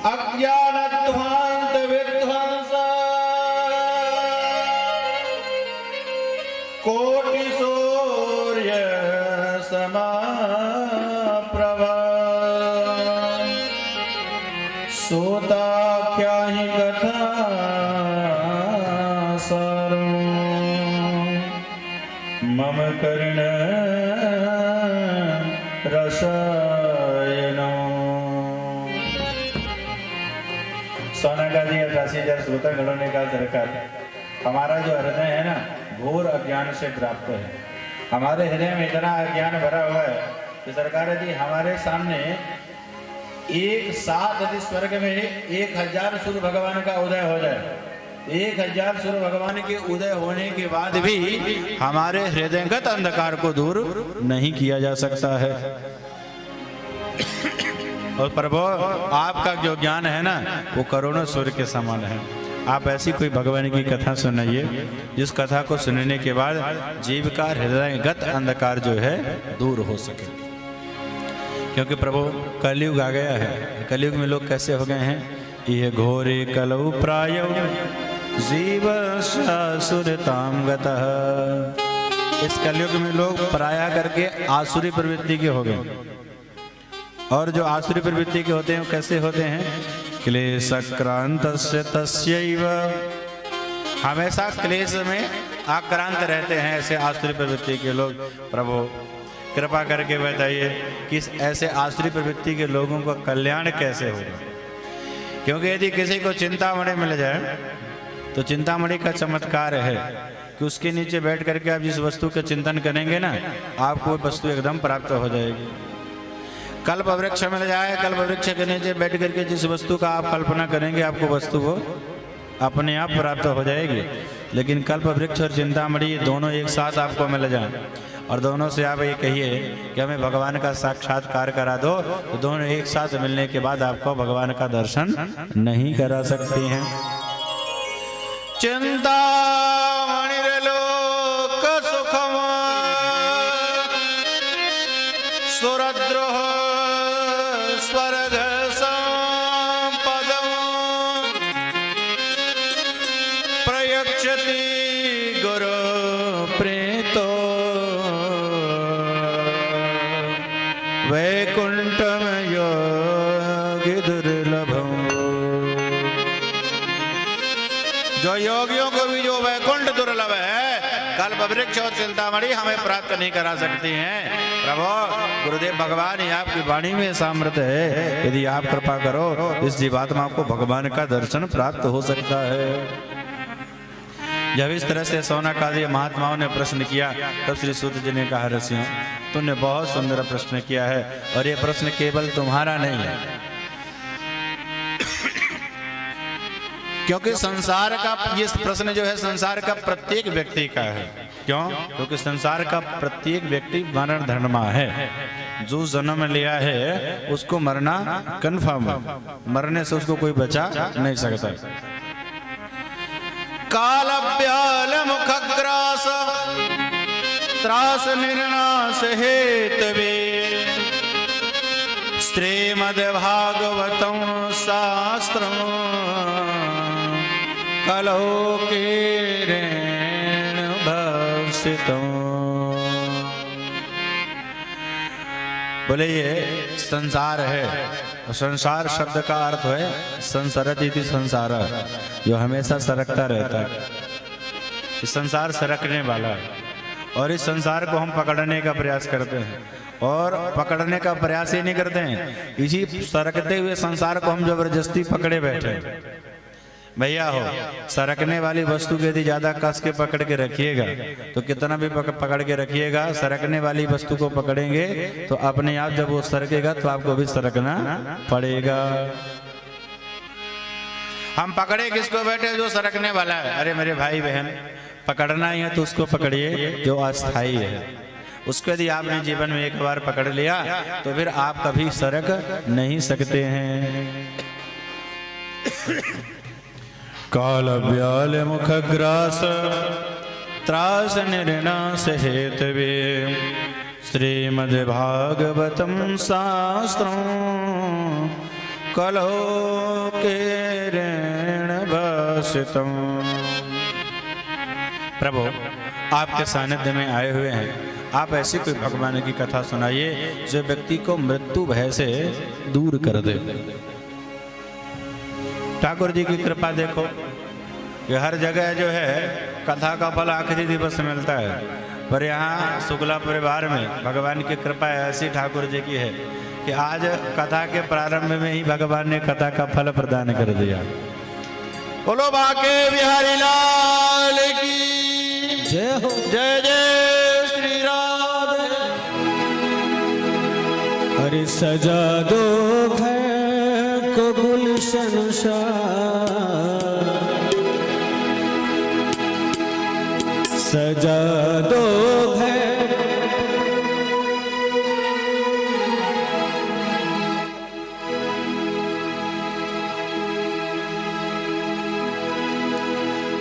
अज्ञानध्वांत विध्वंस कोटि सूर्य समाप्रभा सूताख्या हि कथा सारो मम कर्ण रसायनो। सौनक आदि 88,000 श्रोतागणों ने कहा सरकार हमारा जो हृदय है ना घोर अज्ञान से प्राप्त है। हमारे हृदय में इतना अज्ञान भरा हुआ है कि सरकार यदि हमारे सामने एक साथ यदि स्वर्ग में 1000 सूर्य भगवान का उदय हो जाए, 1000 सूर्य भगवान के उदय होने के बाद भी हमारे हृदयगत अंधकार को दूर नहीं किया जा सकता है। और प्रभु आपका जो ज्ञान है ना वो करोड़ों सूर्य के समान है। आप ऐसी कोई भगवान की कथा सुनाइए जिस कथा को सुनने के बाद जीव का हृदयगत अंधकार जो है दूर हो सके। क्योंकि प्रभु कलयुग आ गया है। कलयुग में लोग कैसे हो गए हैं? ये घोरे कलौ प्राय जीव सुरताम गतः। इस कलयुग में लोग पराया करके आसुरी प्रवृत्ति के हो गए। और जो आसुरी प्रवृत्ति के होते हैं वो कैसे होते हैं? क्लेशक्रांतस्य तस्यैव, हमेशा क्लेश में आक्रांत रहते हैं ऐसे आसुरी प्रवृत्ति के लोग। प्रभु कृपा करके बताइए कि ऐसे आसुरी प्रवृत्ति के लोगों का कल्याण कैसे होगा? क्योंकि यदि किसी को चिंतामणि मिल जाए तो चिंतामणि का चमत्कार है कि उसके नीचे बैठ करके आप जिस वस्तु का चिंतन करेंगे ना आपको वस्तु एकदम प्राप्त हो जाएगी। कल्प वृक्ष मिल जाए, कल्प वृक्ष के नीचे बैठ करके जिस वस्तु का आप कल्पना करेंगे आपको वस्तु वो अपने आप प्राप्त हो जाएगी। लेकिन कल्प वृक्ष और चिंतामणि दोनों एक साथ आपको मिल जाए और दोनों से आप ये कहिए कि हमें भगवान का साक्षात्कार करा दो, तो दोनों एक साथ मिलने के बाद आपको भगवान का दर्शन नहीं करा सकते हैं। चिंतामणि लोक सुखम सुरद्रोह स्वर्ग संपदम प्रयच्छति गुरु प्रेतो वैकुंठम योगी दुर्लभम। जो योगियों को भी जो वैकुंठ दुर्लभ है कल्प वृक्ष और चिंतामणि हमें प्राप्त नहीं करा सकती हैं। प्रभु गुरुदेव भगवान ही आपकी वाणी में सामर्थ्य है। यदि आप कृपा करो इस जीवात्मा को भगवान का दर्शन प्राप्त हो सकता है। जब इस तरह से सौनक आदि महात्माओं ने प्रश्न किया तब श्री सूत जी ने कहा ऋषियों तुमने बहुत सुंदर प्रश्न किया है और ये प्रश्न केवल तुम्हारा नहीं है, क्योंकि संसार का ये प्रश्न जो है संसार का प्रत्येक व्यक्ति का है। क्यों? क्योंकि संसार का प्रत्येक व्यक्ति मरण धर्मा है। जो जन्म लिया है उसको मरना कन्फर्म है, मरने से उसको कोई बचा नहीं सकता। काल ब्याल मुखग्रास त्रास निर्नाश हेतवे श्रीमद्भागवतं शास्त्रं कलौ कीरेण भसितम्। बोले ये संसार है, संसार शब्द का अर्थ है संसरति इति संसार, जो हमेशा सरकता रहता है। इस संसार सरकने वाला है और इस संसार को हम पकड़ने का प्रयास करते हैं, और पकड़ने का प्रयास ही नहीं करते हैं, इसी सरकते हुए संसार को हम जबरदस्ती पकड़े बैठे हैं। भैया हो, सरकने वाली वस्तु को यदि ज्यादा कस के पकड़ के रखिएगा तो कितना भी पकड़ के रखिएगा, सरकने वाली वस्तु को पकड़ेंगे तो अपने आप जब वो सरकेगा तो आपको भी सरकना पड़ेगा। हम पकड़े किसको बैठे? जो सरकने वाला है। अरे मेरे भाई बहन, पकड़ना ही है तो उसको पकड़िए जो अस्थाई है। उसको यदि आपने जीवन में एक बार पकड़ लिया तो फिर आप कभी सरक नहीं सकते हैं। काल व्याल मुखग्रास त्रास निर्नाश हेतवे श्रीमद्भागवतं शास्त्रं कलौ कीरेण भसितम्। प्रभु, आपके सानिध्य में आए हुए हैं, आप ऐसी कोई भगवान की कथा सुनाइए जो व्यक्ति को मृत्यु भय से दूर कर दे। ठाकुर जी की कृपा देखो, ये हर जगह जो है कथा का फल आखिरी दिवस मिलता है, पर यहाँ शुक्ला परिवार में भगवान की कृपा ऐसी ठाकुर जी की है कि आज कथा के प्रारंभ में ही भगवान ने कथा का फल प्रदान कर दिया। बोलो बाके बिहारी लाल की जय हो। जय जय श्री राधे। अरे सजा दो घर को गुलशन सजा दो घर,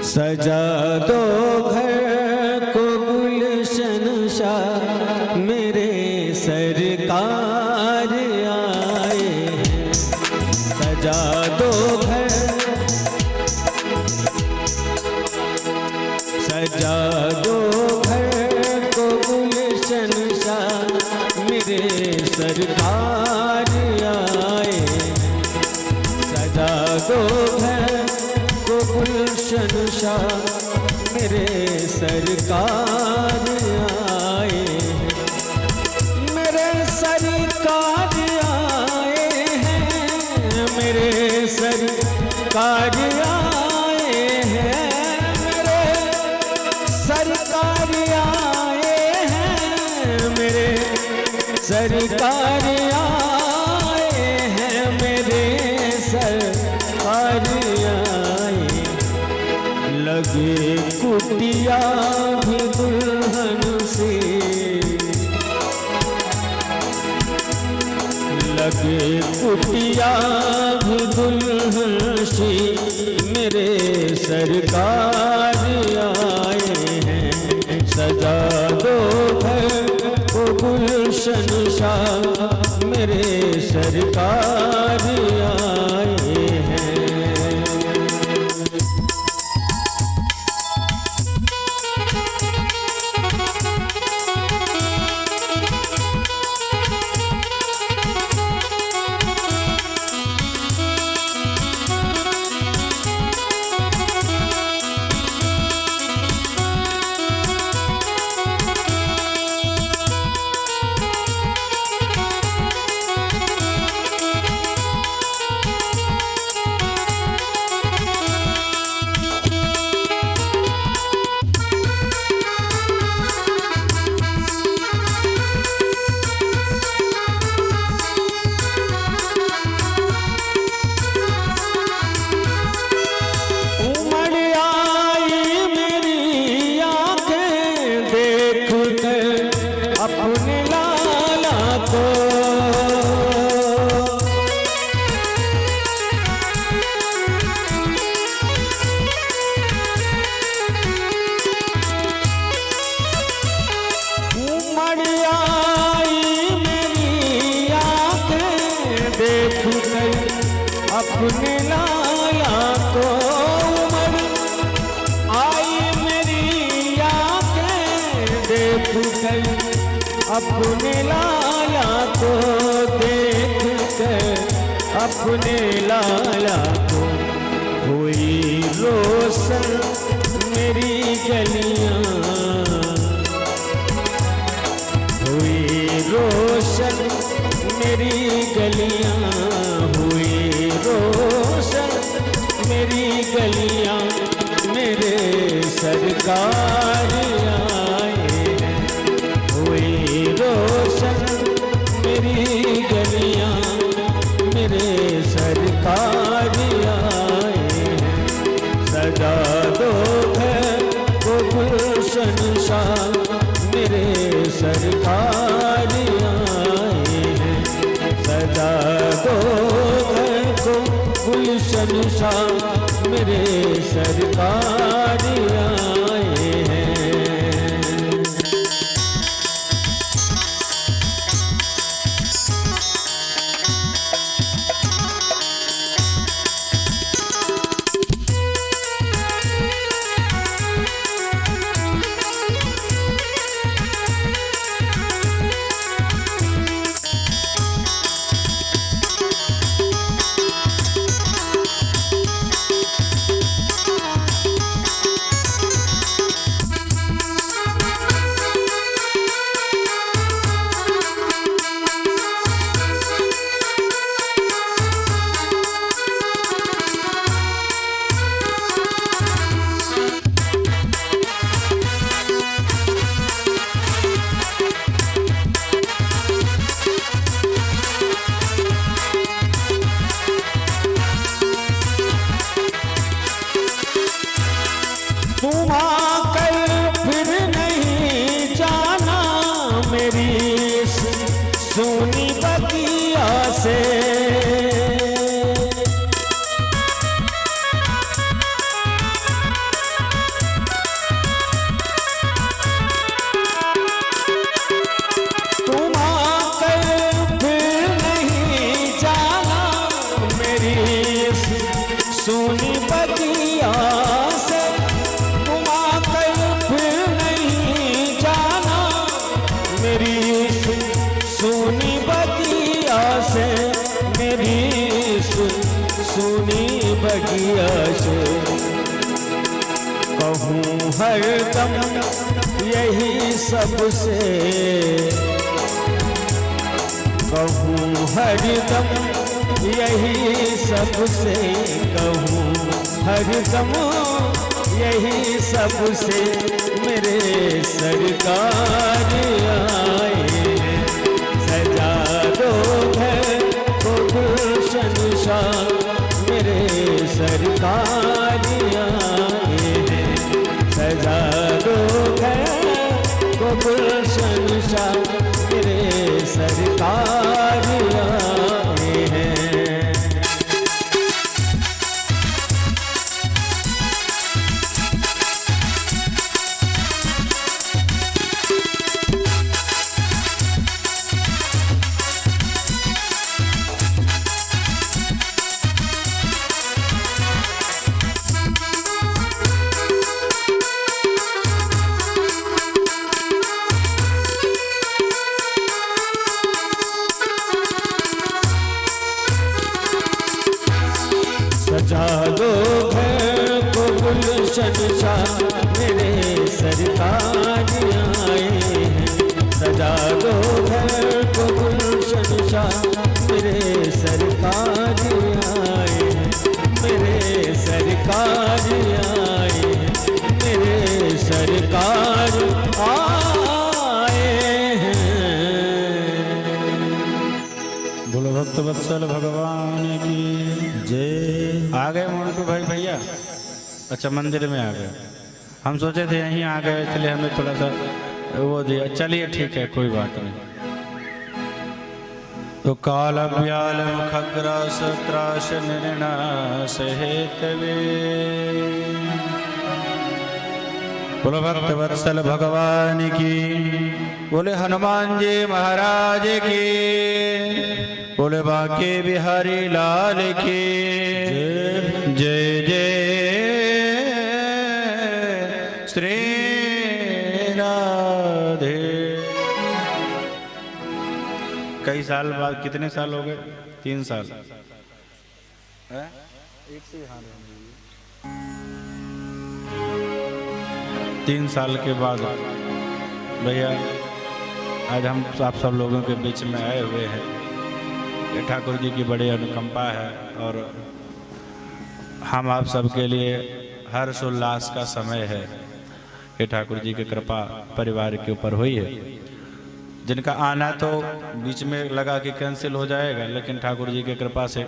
सजा दो घर को गुलशन शाह, मेरे सरकार आए हैं। सजा दो घर, सजा दो घर को गुलशन शाह, मेरे सरकार आए। सजा दो घर को गुलशन शाह, मेरे सरकार आए। मेरे सरकार आए हैं, मेरे सरकार आए हैं, सरकार आए हैं, मेरे सरकार आए हैं, मेरे सरकार आए। लगे कुटिया भी दुल्हन से, लगे कुटिया भी दुल्हन से, मेरे सरकार आए हैं। सजा दो घर को गुलशन शाह, मेरे सरकार आए हैं। कर अपने लाला को देख कर अपने लाला को हुई रोशन मेरी गलियां, हुई रोशन मेरी गलियां, हुई रोशन मेरी गलियां, मेरे सरकार आए हैं। हुई रोशन मेरी गलियां, मेरे सरकार आए हैं। सजा दो घर को गुलशन शाह, मेरे सरकार आए हैं। सजा दो घर को गुलशन शाह, मेरे सरकार आए हैं। तुम आकर फिर नहीं जाना मेरी इस सोनी बगिया से। तुम आकर फिर नहीं जाना मेरी इस सोनी बगिया से। सोनी बगिया से, मेरी सोनी बगिया से कहूँ हरदम यही सबसे, कहूँ हरदम यही सबसे, कहूँ हरदम यही सबसे, मेरे सरकार आए हैं। सजा दो घर को गुलशन शाह, मेरे सरकार आए हैं। सजा दो घर को गुलशन शाह, मेरे सरकार आए हैं। सजा दो घर को गुलशन शाह, मेरे सरकार आए हैं। सजा दो घर को गुलशन शाह, मेरे सरकार आए हैं। मेरे सरकार आए हैं, मेरे सरकार आए हैं। बोलो भक्त वत्सल भगवान की जय। आ गए मोन्टू भाई भैया? अच्छा मंदिर में आ गए। हम सोचे थे यहीं आ गए, इसलिए हमने थोड़ा सा वो दिया। चलिए ठीक है, कोई बात नहीं। तो काल व्याल मुखग्रास त्रास निर्नाश हेतवे। बोलो भक्त वत्सल भगवान की, बोले हनुमान जी महाराज की, बोले बांके बिहारी लाल की जय जय श्री राधे। कई साल बाद, कितने साल हो गए? 3 साल है? 3 साल के बाद भैया आज हम आप सब लोगों के बीच में आए हुए हैं। ये ठाकुर जी की बड़ी अनुकंपा है और हम आप सबके लिए हर्ष उल्लास का समय है। ये ठाकुर जी की कृपा परिवार के ऊपर हुई है। जिनका आना तो बीच में लगा कि कैंसिल हो जाएगा, लेकिन ठाकुर जी की कृपा से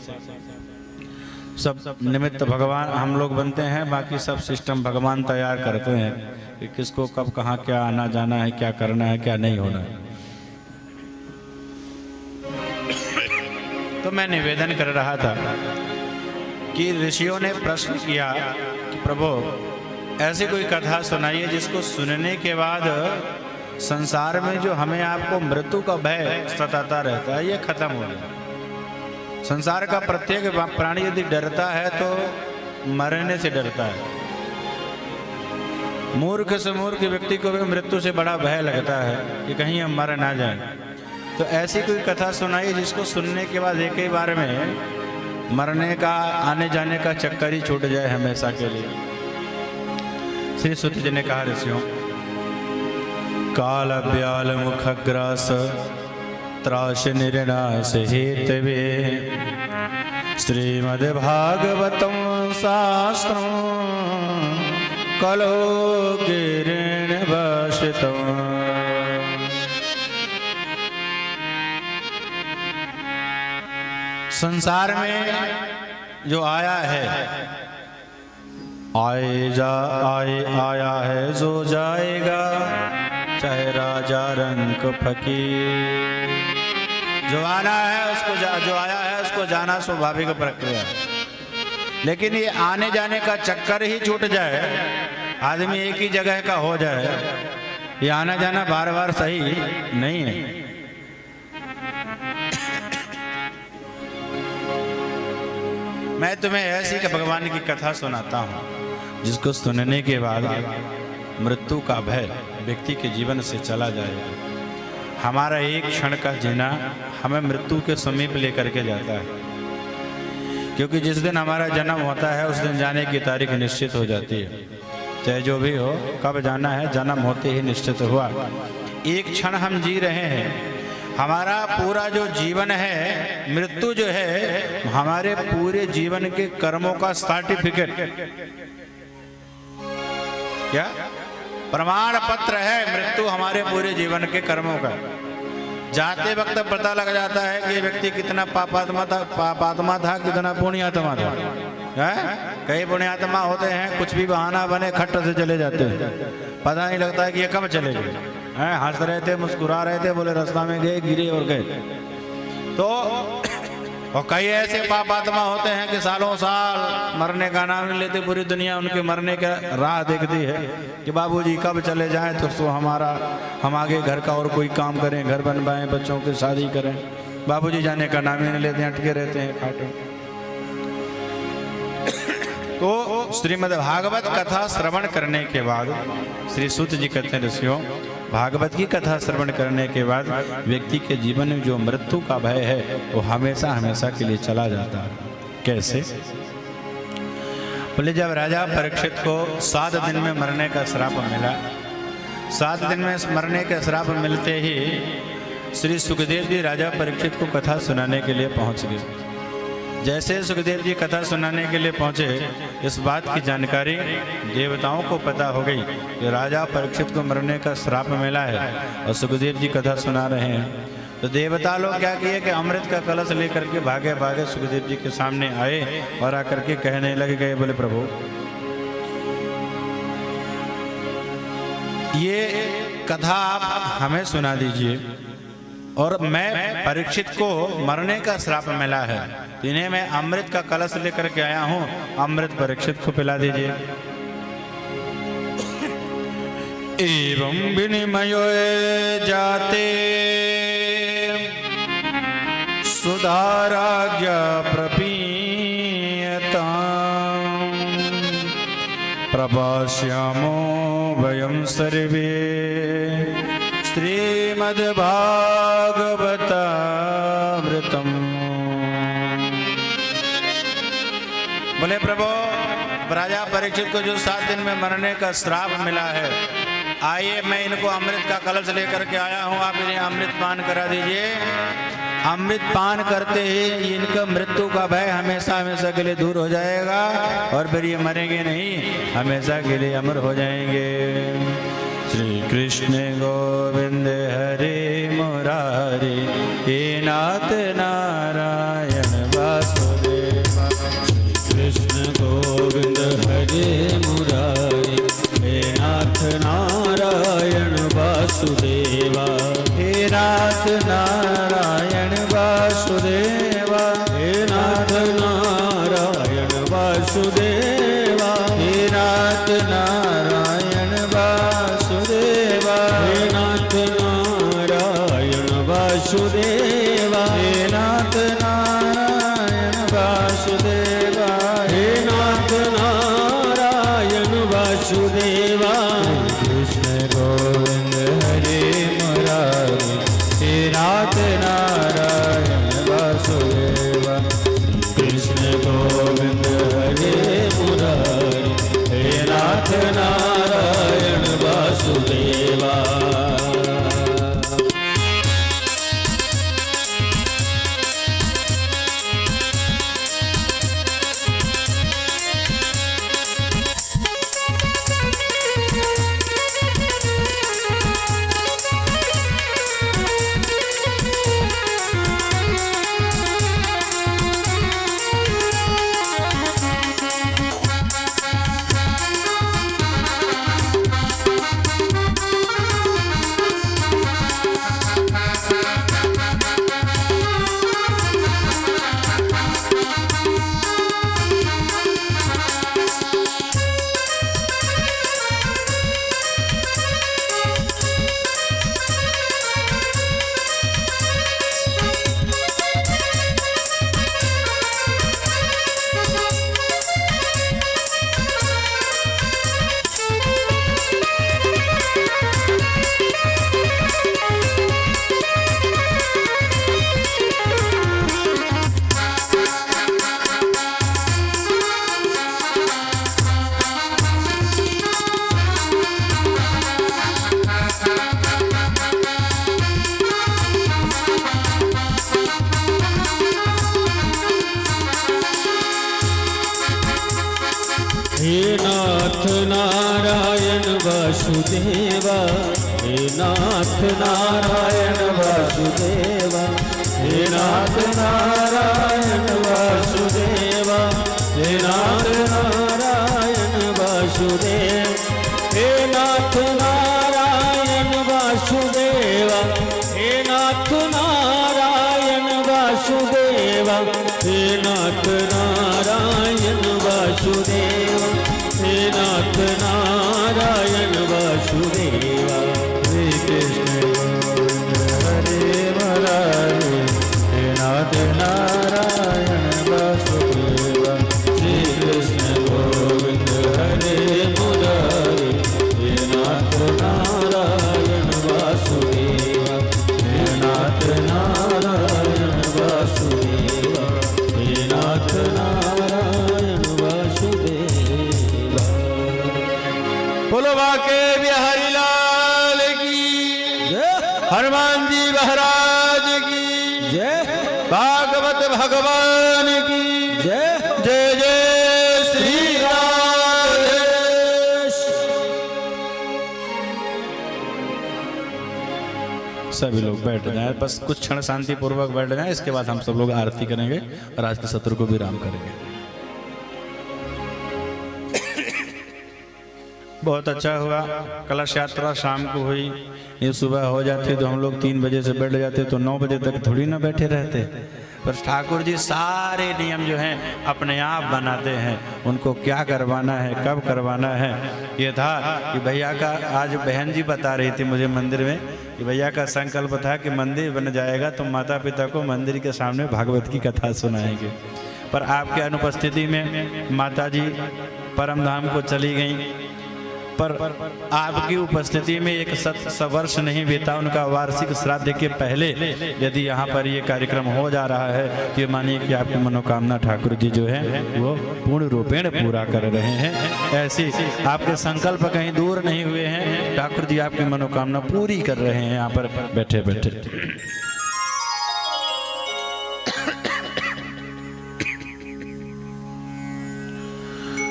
सब निमित्त भगवान हम लोग बनते हैं, बाकी सब सिस्टम भगवान तैयार करते हैं कि किसको कब कहाँ क्या आना जाना है, क्या करना है, क्या नहीं होना है। तो मैं निवेदन कर रहा था कि ऋषियों ने प्रश्न किया कि प्रभु ऐसी कोई कथा सुनाइए जिसको सुनने के बाद संसार में जो हमें आपको मृत्यु का भय सताता रहता है, ये खत्म हो जाए। संसार का प्रत्येक प्राणी यदि डरता है तो मरने से डरता है। मूर्ख से मूर्ख व्यक्ति को भी मृत्यु से बड़ा भय लगता है कि कहीं हम मर ना जाए। तो ऐसी कोई कथा सुनाइए जिसको सुनने के बाद एक ही बार में मरने का, आने जाने का चक्कर ही छूट जाए हमेशा के लिए। श्री सुत जी ने कहा, ऋषियों, काल ब्याल मुखग्रास त्रास निर्नाश हेतवे श्रीमद्भागवतम शास्त्रम कलो गिरिण भाषितम। संसार में जो आया है, आया है जो जाएगा, चाहे राजा रंक फकीर। जो आना है उसको जो आया है उसको जाना स्वाभाविक प्रक्रिया है। लेकिन ये आने जाने का चक्कर ही छूट जाए, आदमी एक ही जगह का हो जाए, ये आना जाना बार बार सही नहीं है। मैं तुम्हें ऐसी कि भगवान की कथा सुनाता हूँ जिसको सुनने के बाद मृत्यु का भय व्यक्ति के जीवन से चला जाएगा। हमारा एक क्षण का जीना हमें मृत्यु के समीप लेकर के जाता है, क्योंकि जिस दिन हमारा जन्म होता है उस दिन जाने की तारीख निश्चित हो जाती है। चाहे जो भी हो, कब जाना है जन्म होते ही निश्चित हुआ। एक क्षण हम जी रहे हैं, हमारा पूरा जो जीवन है, मृत्यु जो है हमारे पूरे जीवन के कर्मों का सर्टिफिकेट, क्या प्रमाण पत्र है। मृत्यु हमारे पूरे जीवन के कर्मों का। जाते वक्त पता लग जाता है कि ये व्यक्ति कितना पापात्मा था, कितना पुण्यात्मा था। कई पुण्यात्मा होते हैं कुछ भी बहाना बने खट्ट से चले जाते हैं, पता नहीं लगता है कि ये कब चले गए। हंस रहे थे, मुस्कुरा रहे थे, बोले रास्ता में गए, गिरे और गए। तो और कई ऐसे पापात्मा होते हैं कि सालों साल मरने का नाम नहीं लेते। पूरी दुनिया उनके मरने का राह देखती है कि बाबूजी कब चले जाएं तो हम आगे घर का और कोई काम करें, घर बनवाएं, बच्चों की शादी करें। बाबूजी जाने का नाम ही नहीं लेते, अटके रहते हैं खाटे। तो श्रीमद् भागवत कथा श्रवण करने के बाद श्री सूत जी कहते हैं, ऋषियों, भागवत की कथा श्रवण करने के बाद व्यक्ति के जीवन में जो मृत्यु का भय है वो हमेशा हमेशा के लिए चला जाता है। कैसे? बोले, जब राजा परीक्षित को 7 दिन में मरने का श्राप मिला, 7 दिन में मरने का श्राप मिलते ही श्री सुखदेव जी राजा परीक्षित को कथा सुनाने के लिए पहुंच गए। जैसे सुखदेव जी कथा सुनाने के लिए पहुंचे, इस बात की जानकारी देवताओं को पता हो गई कि राजा परीक्षित को मरने का श्राप मिला है और सुखदेव जी कथा सुना रहे हैं। तो देवता लोग क्या किए कि अमृत का कलश लेकर के भागे भागे सुखदेव जी के सामने आए और आकर के कहने लगे गए, बोले प्रभु, ये कथा आप हमें सुना दीजिए, और मैं परीक्षित को मरने का श्राप मिला है, तो इन्हें मैं अमृत का कलश लेकर के आया हूं, अमृत परीक्षित को पिला दीजिए। एवं विनिमय जाते सुधाराज्ञा प्रपीयता प्रभाष्यामो वयं सर्वे श्रीमद्भागवता परीक्षित को जो 7 दिन में मरने का श्राप मिला है, आइए मैं इनको अमृत का कलश लेकर के आया हूँ, आप इन्हें अमृत पान करा दीजिए। अमृत पान करते ही इनका मृत्यु का भय हमेशा हमेशा के लिए दूर हो जाएगा और फिर ये मरेंगे नहीं, हमेशा के लिए अमर हो जाएंगे। श्री कृष्ण गोविंद हरे मुरारी, हे नाथ नारायण वासुदेवा। श्री कृष्ण गोविंद हरे मुरारी, हे नाथ नारायण वासुदेवा। हे नाथ नारायण वासुदेवा, हे नाथ नारायण वासुदेवा। हे नाथ नारायण वासुदेवा, हे नाथ नारायण वासुदेवा। हे नाथ नारायण वासुदेवा, हे नाथ नारायण वासुदेवा। कृष्ण गोविंद हरे मुरारी, हे नाथ नारायण वासुदेवा। कृष्ण गोविंद हरे मुरारी, हे नाथ नारायण वासुदेवा। हे नाथ नारायण वासुदेवा। हे नाथ नारायण वासुदेवा। हे नाथ नारायण वासुदेवा। हे नाथ नारायण वासुदेव। हे नाथ नारायण वासुदेवा। हे नाथ नारायण वासुदेवा। हे नाथ नारायण वासुदेवा। हे नाथ नारायण वासुदेवा। श्री कृष्ण गोविंद हरे मुरारी, हे नाथ नारायण वासुदेवा। श्री कृष्ण गोविंद हरे मुरारी, हे नाथ नारायण वासुदेवा। हे नाथ नारायण वासुदेवा। हे नाथ नारायण वासुदेवा। बोलो बाके बिहारी लाल की जय हनुमान जी महाराज की जय भागवत भगवान की जय जय जय श्री राधे। सभी लोग बैठ जाएं, बस कुछ क्षण शांति पूर्वक बैठ जाएं, इसके बाद हम सब लोग आरती करेंगे और आज के सत्र को विराम करेंगे। बहुत अच्छा हुआ, कलश यात्रा शाम को हुई, ये सुबह हो जाती तो हम लोग 3 बजे से बैठ जाते तो 9 बजे तक थोड़ी ना बैठे रहते। पर ठाकुर जी सारे नियम जो हैं अपने आप बनाते हैं, उनको क्या करवाना है कब करवाना है। ये था कि भैया का, आज बहन जी बता रही थी मुझे मंदिर में कि भैया का संकल्प था कि मंदिर बन जाएगा तो माता पिता को मंदिर के सामने भागवत की कथा सुनाएंगे। पर आपके अनुपस्थिति में माता जी परम धाम को चली गई। पर आपकी उपस्थिति में एक वर्ष नहीं बीता, उनका वार्षिक श्राद्ध के पहले यदि यहाँ पर ये कार्यक्रम हो जा रहा है तो मानिए कि आपकी मनोकामना ठाकुर जी जो है वो पूर्ण रूपेण पूरा कर रहे हैं। ऐसे आपके संकल्प कहीं दूर नहीं हुए हैं, ठाकुर जी आपकी मनोकामना पूरी कर रहे हैं यहाँ पर बैठे बैठे।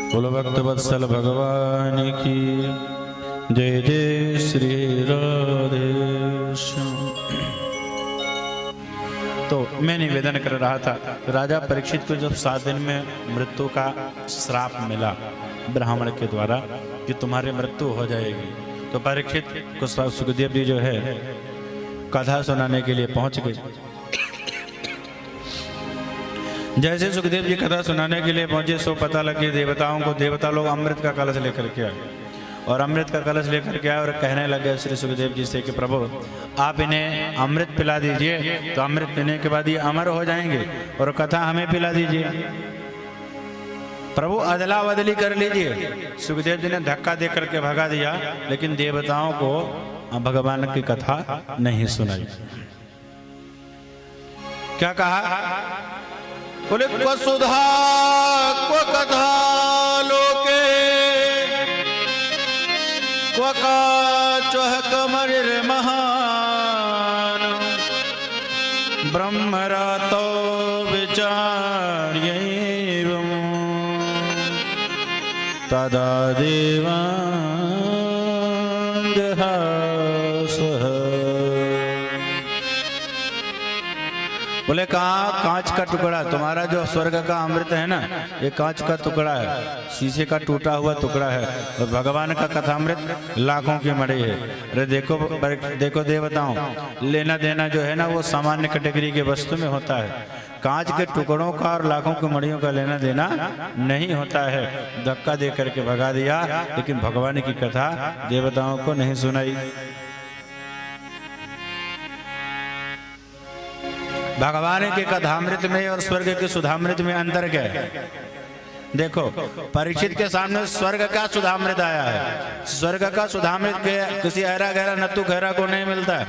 बोलो भक्त वत्सल भगवान की जय जय श्री राधे श्याम। तो मैं निवेदन कर रहा था, राजा परीक्षित को जब 7 दिन में मृत्यु का श्राप मिला ब्राह्मण के द्वारा कि तुम्हारी मृत्यु हो जाएगी, तो परीक्षित को सुखदेव जी जो है कथा सुनाने के लिए पहुंच गए। जैसे सुखदेव जी कथा सुनाने के लिए पहुंचे सो पता लगे देवताओं को, देवता लोग अमृत का कलश लेकर के आए और अमृत का कलश लेकर के आए और कहने लगे श्री सुखदेव जी से कि प्रभु आप इन्हें अमृत पिला दीजिए, तो अमृत पीने के बाद ये अमर हो जाएंगे और कथा हमें पिला दीजिए। प्रभु अदला बदली कर लीजिए। सुखदेव जी ने धक्का दे करके भगा दिया, लेकिन देवताओं को भगवान की कथा नहीं सुनाई। क्या कहा? बोले क्व सुधा क्व कथा लोके क्व काचः कमरिर्महान् ब्रह्मरातो विचार्यैवम् तदा देवांगहासः। बोले कहाँ? कांच का टुकड़ा, तुम्हारा जो स्वर्ग का अमृत है ना, ये कांच का टुकड़ा है, शीशे का टूटा हुआ टुकड़ा है, और भगवान का कथामृत लाखों की मड़ी है। अरे देखो देखो देवताओं, लेना देना जो है ना वो सामान्य कैटेगरी के वस्तु में होता है, कांच के टुकड़ों का और लाखों की मड़ियों का लेना देना नहीं होता है। धक्का दे करके भगा दिया, लेकिन भगवान की कथा देवताओं को नहीं सुनाई। भगवान के कथामृत में और स्वर्ग के सुधामृत में अंतर क्या है? देखो परीक्षित के सामने स्वर्ग का सुधामृत आया है। स्वर्ग का सुधामृत किसी ऐरा गहरा नत्थु खैरा को नहीं मिलता है।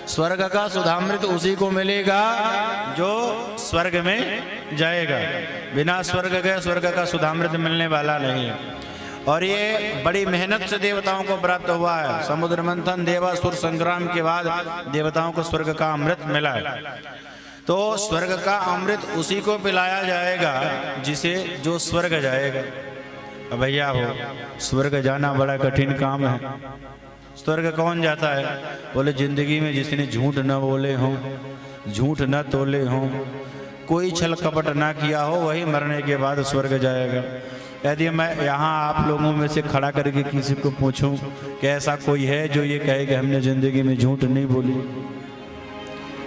स्वर्ग का सुधामृत उसी को मिलेगा जो स्वर्ग में जाएगा। बिना स्वर्ग के स्वर्ग का सुधामृत मिलने वाला नहीं है। और ये बड़ी मेहनत से देवताओं को प्राप्त हुआ है। समुद्र मंथन देवासुर संग्राम के बाद देवताओं को स्वर्ग का अमृत मिला है। तो स्वर्ग का अमृत उसी को पिलाया जाएगा जिसे जो स्वर्ग जाएगा। अब भैया हो, स्वर्ग जाना बड़ा कठिन काम है। स्वर्ग कौन जाता है? बोले जिंदगी में जिसने झूठ न बोले हों, झूठ न तोले हों, कोई छल कपट ना किया हो, वही मरने के बाद स्वर्ग जाएगा। यदि मैं यहाँ आप लोगों में से खड़ा करके किसी को पूछूं कि ऐसा कोई है जो ये कहे कि हमने जिंदगी में झूठ नहीं बोली,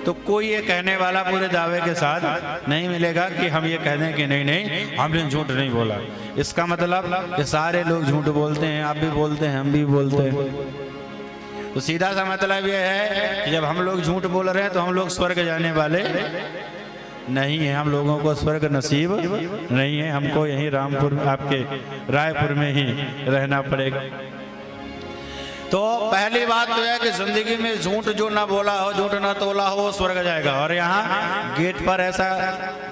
तो कोई ये कहने वाला पूरे दावे के साथ नहीं मिलेगा कि हम ये कह दें कि नहीं नहीं हमने झूठ नहीं बोला। इसका मतलब कि सारे लोग झूठ बोलते हैं, आप भी बोलते हैं, हम भी बोलते हैं। तो सीधा सा मतलब ये है कि जब हम लोग झूठ बोल रहे हैं तो हम लोग स्वर्ग जाने वाले नहीं है। हम लोगों को स्वर्ग नसीब नहीं है। हमको यहीं रामपुर आपके रायपुर में ही रहना पड़ेगा। तो पहली बात तो है कि जिंदगी में झूठ जो ना बोला हो, झूठ ना तोला हो, वो स्वर्ग जाएगा। और यहाँ गेट पर ऐसा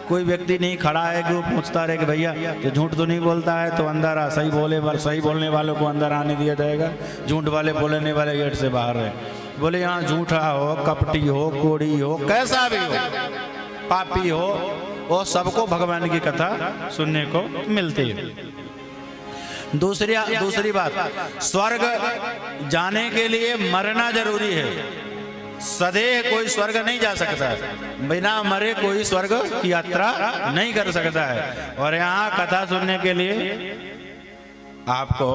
कोई व्यक्ति नहीं खड़ा है कि वो पूछता रहे कि भैया ये झूठ तो नहीं बोलता है तो अंदर आ। सही बोलने वालों को अंदर आने दिया जाएगा, झूठ वाले बोलने वाले गेट से बाहर है। बोले यहाँ झूठा हो, कपटी हो, कोड़ी हो, कैसा भी हो, पापी हो, वो सबको भगवान की कथा सुनने को मिलती है। दूसरी बात, स्वर्ग जाने के लिए मरना जरूरी है। सदैव कोई स्वर्ग नहीं जा सकता है। बिना मरे कोई स्वर्ग की यात्रा नहीं कर सकता है। और यहाँ कथा सुनने के लिए आपको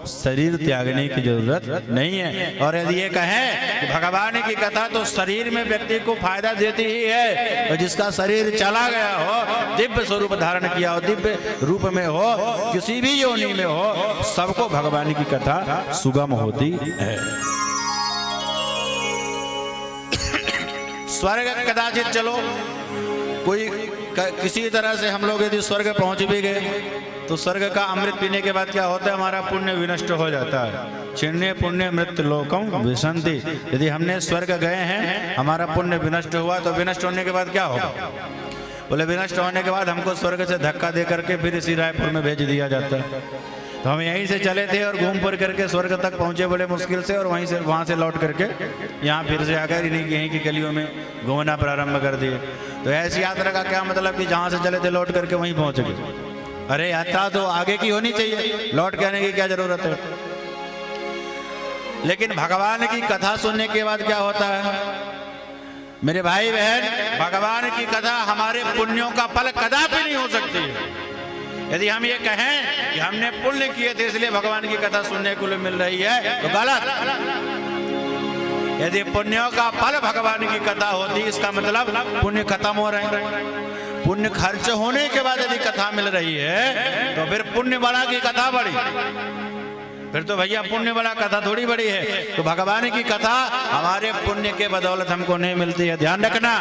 शरीर त्यागने की जरूरत नहीं है। और यदि ये कहें कि भगवान की कथा तो शरीर में व्यक्ति को फायदा देती ही है, और जिसका शरीर चला गया हो, दिव्य स्वरूप धारण किया हो, दिव्य रूप में हो, किसी भी योनि में हो, सबको भगवान की कथा सुगम होती है। स्वर्ग कदाचित चलो कोई किसी तरह से हम लोग यदि स्वर्ग पहुंच भी गए तो स्वर्ग का अमृत पीने के बाद क्या होता है, हमारा पुण्य विनष्ट हो जाता है। क्षीणे पुण्य मृत लोकम विसंति। यदि हमने स्वर्ग गए हैं, हमारा पुण्य विनष्ट हुआ, तो विनष्ट होने के बाद क्या होगा? बोले विनष्ट होने के बाद हमको स्वर्ग से धक्का दे करके फिर इसी रायपुर में भेज दिया जाता है। तो हम यहीं से चले थे और घूम फिर करके स्वर्ग तक पहुंचे बड़े मुश्किल से, और वहां से लौट करके यहाँ फिर से आकर यहीं की गलियों में घूमना प्रारंभ कर दिए। तो ऐसी यात्रा का क्या मतलब कि जहाँ से चले थे लौट करके वहीं पहुंच गए? अरे यात्रा तो आगे की होनी चाहिए, लौट के आने की क्या जरूरत है? लेकिन भगवान की कथा सुनने के बाद क्या होता है मेरे भाई बहन, भगवान की कथा हमारे पुण्यों का फल कदापि नहीं हो सकती है। यदि हम ये कहें कि हमने पुण्य किए थे इसलिए भगवान की कथा सुनने को मिल रही है, तो गलत। यदि पुण्यों का फल भगवान की कथा होती, इसका मतलब पुण्य खत्म हो रहे हैं। पुण्य खर्च होने के बाद यदि कथा मिल रही है तो फिर पुण्य बड़ा की कथा बड़ी, फिर तो भैया पुण्य बड़ा कथा थोड़ी बड़ी है। तो भगवान की कथा हमारे पुण्य के बदौलत हमको नहीं मिलती है। ध्यान रखना,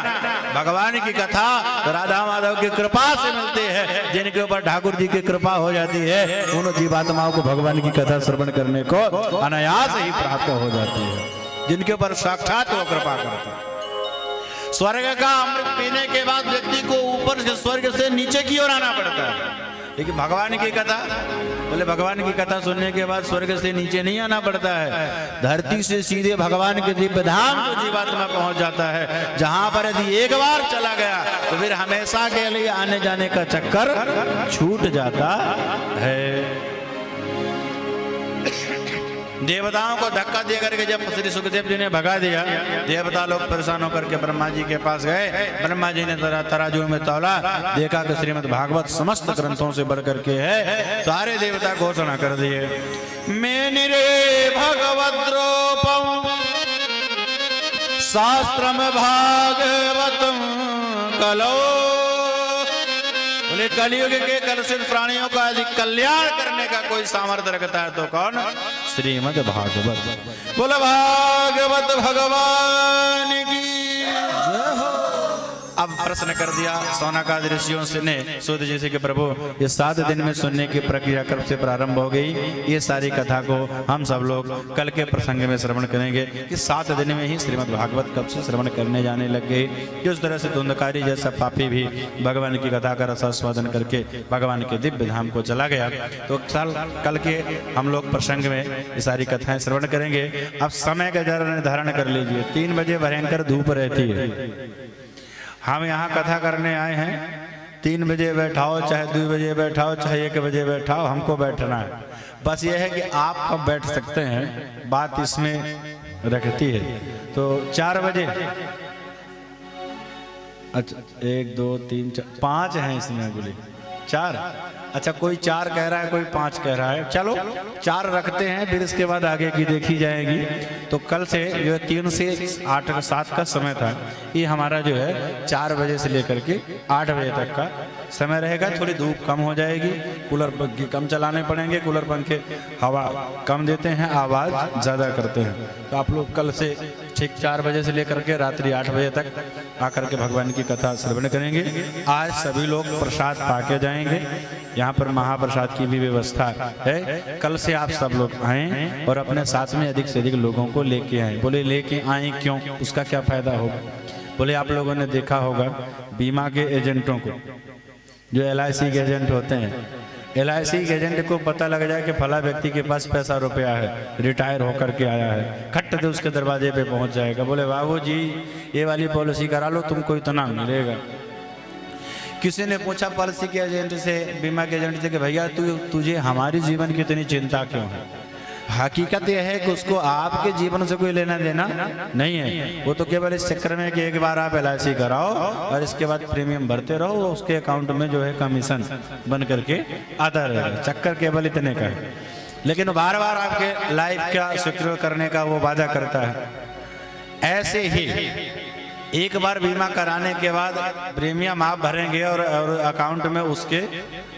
भगवान की कथा तो राधा माधव की कृपा से मिलती है। जिनके ऊपर ठाकुर जी की कृपा हो जाती है, उन जीवात्माओं को भगवान की कथा श्रवण करने को अनायास ही प्राप्त हो जाती है, जिनके ऊपर साक्षात वो कृपा करते हैं। स्वर्ग का अमृत पीने के बाद व्यक्ति को ऊपर से स्वर्ग से नीचे की ओर आना पड़ता है, लेकिन भगवान की कथा, बोले भगवान की कथा सुनने के बाद स्वर्ग से नीचे नहीं आना पड़ता है, धरती से सीधे भगवान के दिव्य धाम को जीवात्मा पहुंच जाता है, जहां पर यदि एक बार चला गया तो फिर हमेशा के लिए आने जाने का चक्कर छूट जाता है। देवताओं को धक्का दे करके जब श्री सुखदेव जी ने भगा दिया, देवता लोग परेशान होकर के ब्रह्मा जी के पास गए। ब्रह्मा जी ने तराजू में तौला, देखा कि श्रीमद् भागवत समस्त ग्रंथों से बढ़ करके है। सारे देवता घोषणा कर दिए, मेनिरे भगवद्रोपम शास्त्रम भागवतम कलो। बोले कलयुग के कलुषित प्राणियों का यदि कल्याण करने का कोई सामर्थ्य रखता है तो कौन? श्रीमद् भागवत। बोला भागवत भगवान की जय हो। अब प्रश्न कर दिया सौनकादि ऋषियों से ने सूत जी से कि प्रभु ये 7 दिन में सुनने की प्रक्रिया कब से प्रारंभ हो गई? ये सारी कथा को हम सब लोग कल के प्रसंग में श्रवण करेंगे कि 7 दिन में ही श्रीमद् भागवत कब से श्रवण करने जाने लग गए। जिस तरह से धुंधकारी जैसा पापी भी भगवान की कथा का रसास्वादन करके भगवान के दिव्य धाम को चला गया, तो कल के हम लोग प्रसंग में ये सारी कथाएं श्रवण करेंगे। अब समय का जरा निर्धारण कर लीजिए, 3 बजे भयंकर धूप रहती है। हम यहाँ कथा करने आए हैं, 3 बजे बैठाओ, चाहे 2 बजे बैठाओ, चाहे 1 बजे बैठाओ, हमको बैठना है। बस ये है कि आप कब बैठ सकते हैं, बात इसमें रखती है। तो 4 बजे, अच्छा 1 2 3 4 5 हैं इसमें, बोले 4। अच्छा कोई 4 कह रहा है, कोई 5 कह रहा है, चलो 4 रखते हैं, फिर इसके बाद आगे की देखी जाएगी। तो कल से जो है 3 से 8 7 का समय था, ये हमारा जो है 4 बजे से लेकर के 8 बजे तक का समय रहेगा। थोड़ी धूप कम हो जाएगी, कूलर पंखे कम चलाने पड़ेंगे, कूलर पंखे हवा कम देते हैं, आवाज़ ज़्यादा करते हैं। तो आप लोग कल से ठीक 4 बजे से लेकर के रात्रि 8 बजे तक आकर के भगवान की कथा श्रवण करेंगे। आज सभी लोग प्रसाद पाके जाएंगे, यहाँ पर महाप्रसाद की भी व्यवस्था है। कल से आप सब लोग आएं और अपने साथ में अधिक से अधिक लोगों को लेके आएं। बोले लेके आएं क्यों, उसका क्या फायदा होगा? बोले आप लोगों ने देखा होगा बीमा के एजेंटों को, जो LIC के एजेंट होते हैं, LIC के एजेंट को पता लग जाए कि फला व्यक्ति के पास पैसा रुपया है, रिटायर होकर के आया है, खट से उसके दरवाजे पे पहुंच जाएगा। बोले बाबू जी ये वाली पॉलिसी करा लो, तुमको इतना मिलेगा। किसी ने पूछा पॉलिसी के एजेंट से, बीमा के एजेंट से कि भैया तुझे हमारी जीवन की इतनी चिंता क्यों है? हकीकत यह है कि उसको आपके जीवन से कोई लेना देना नहीं है। वो तो केवल इस चक्कर में कि एक बार आप LIC कराओ और इसके बाद प्रीमियम भरते रहो, उसके अकाउंट में जो है कमीशन बन करके आता रहेगा। चक्कर केवल इतने का है, लेकिन बार बार आपके लाइफ का सिक्योर करने का वो वादा करता है। ऐसे ही एक बार बीमा कराने के बाद प्रीमियम आप भरेंगे और अकाउंट में उसके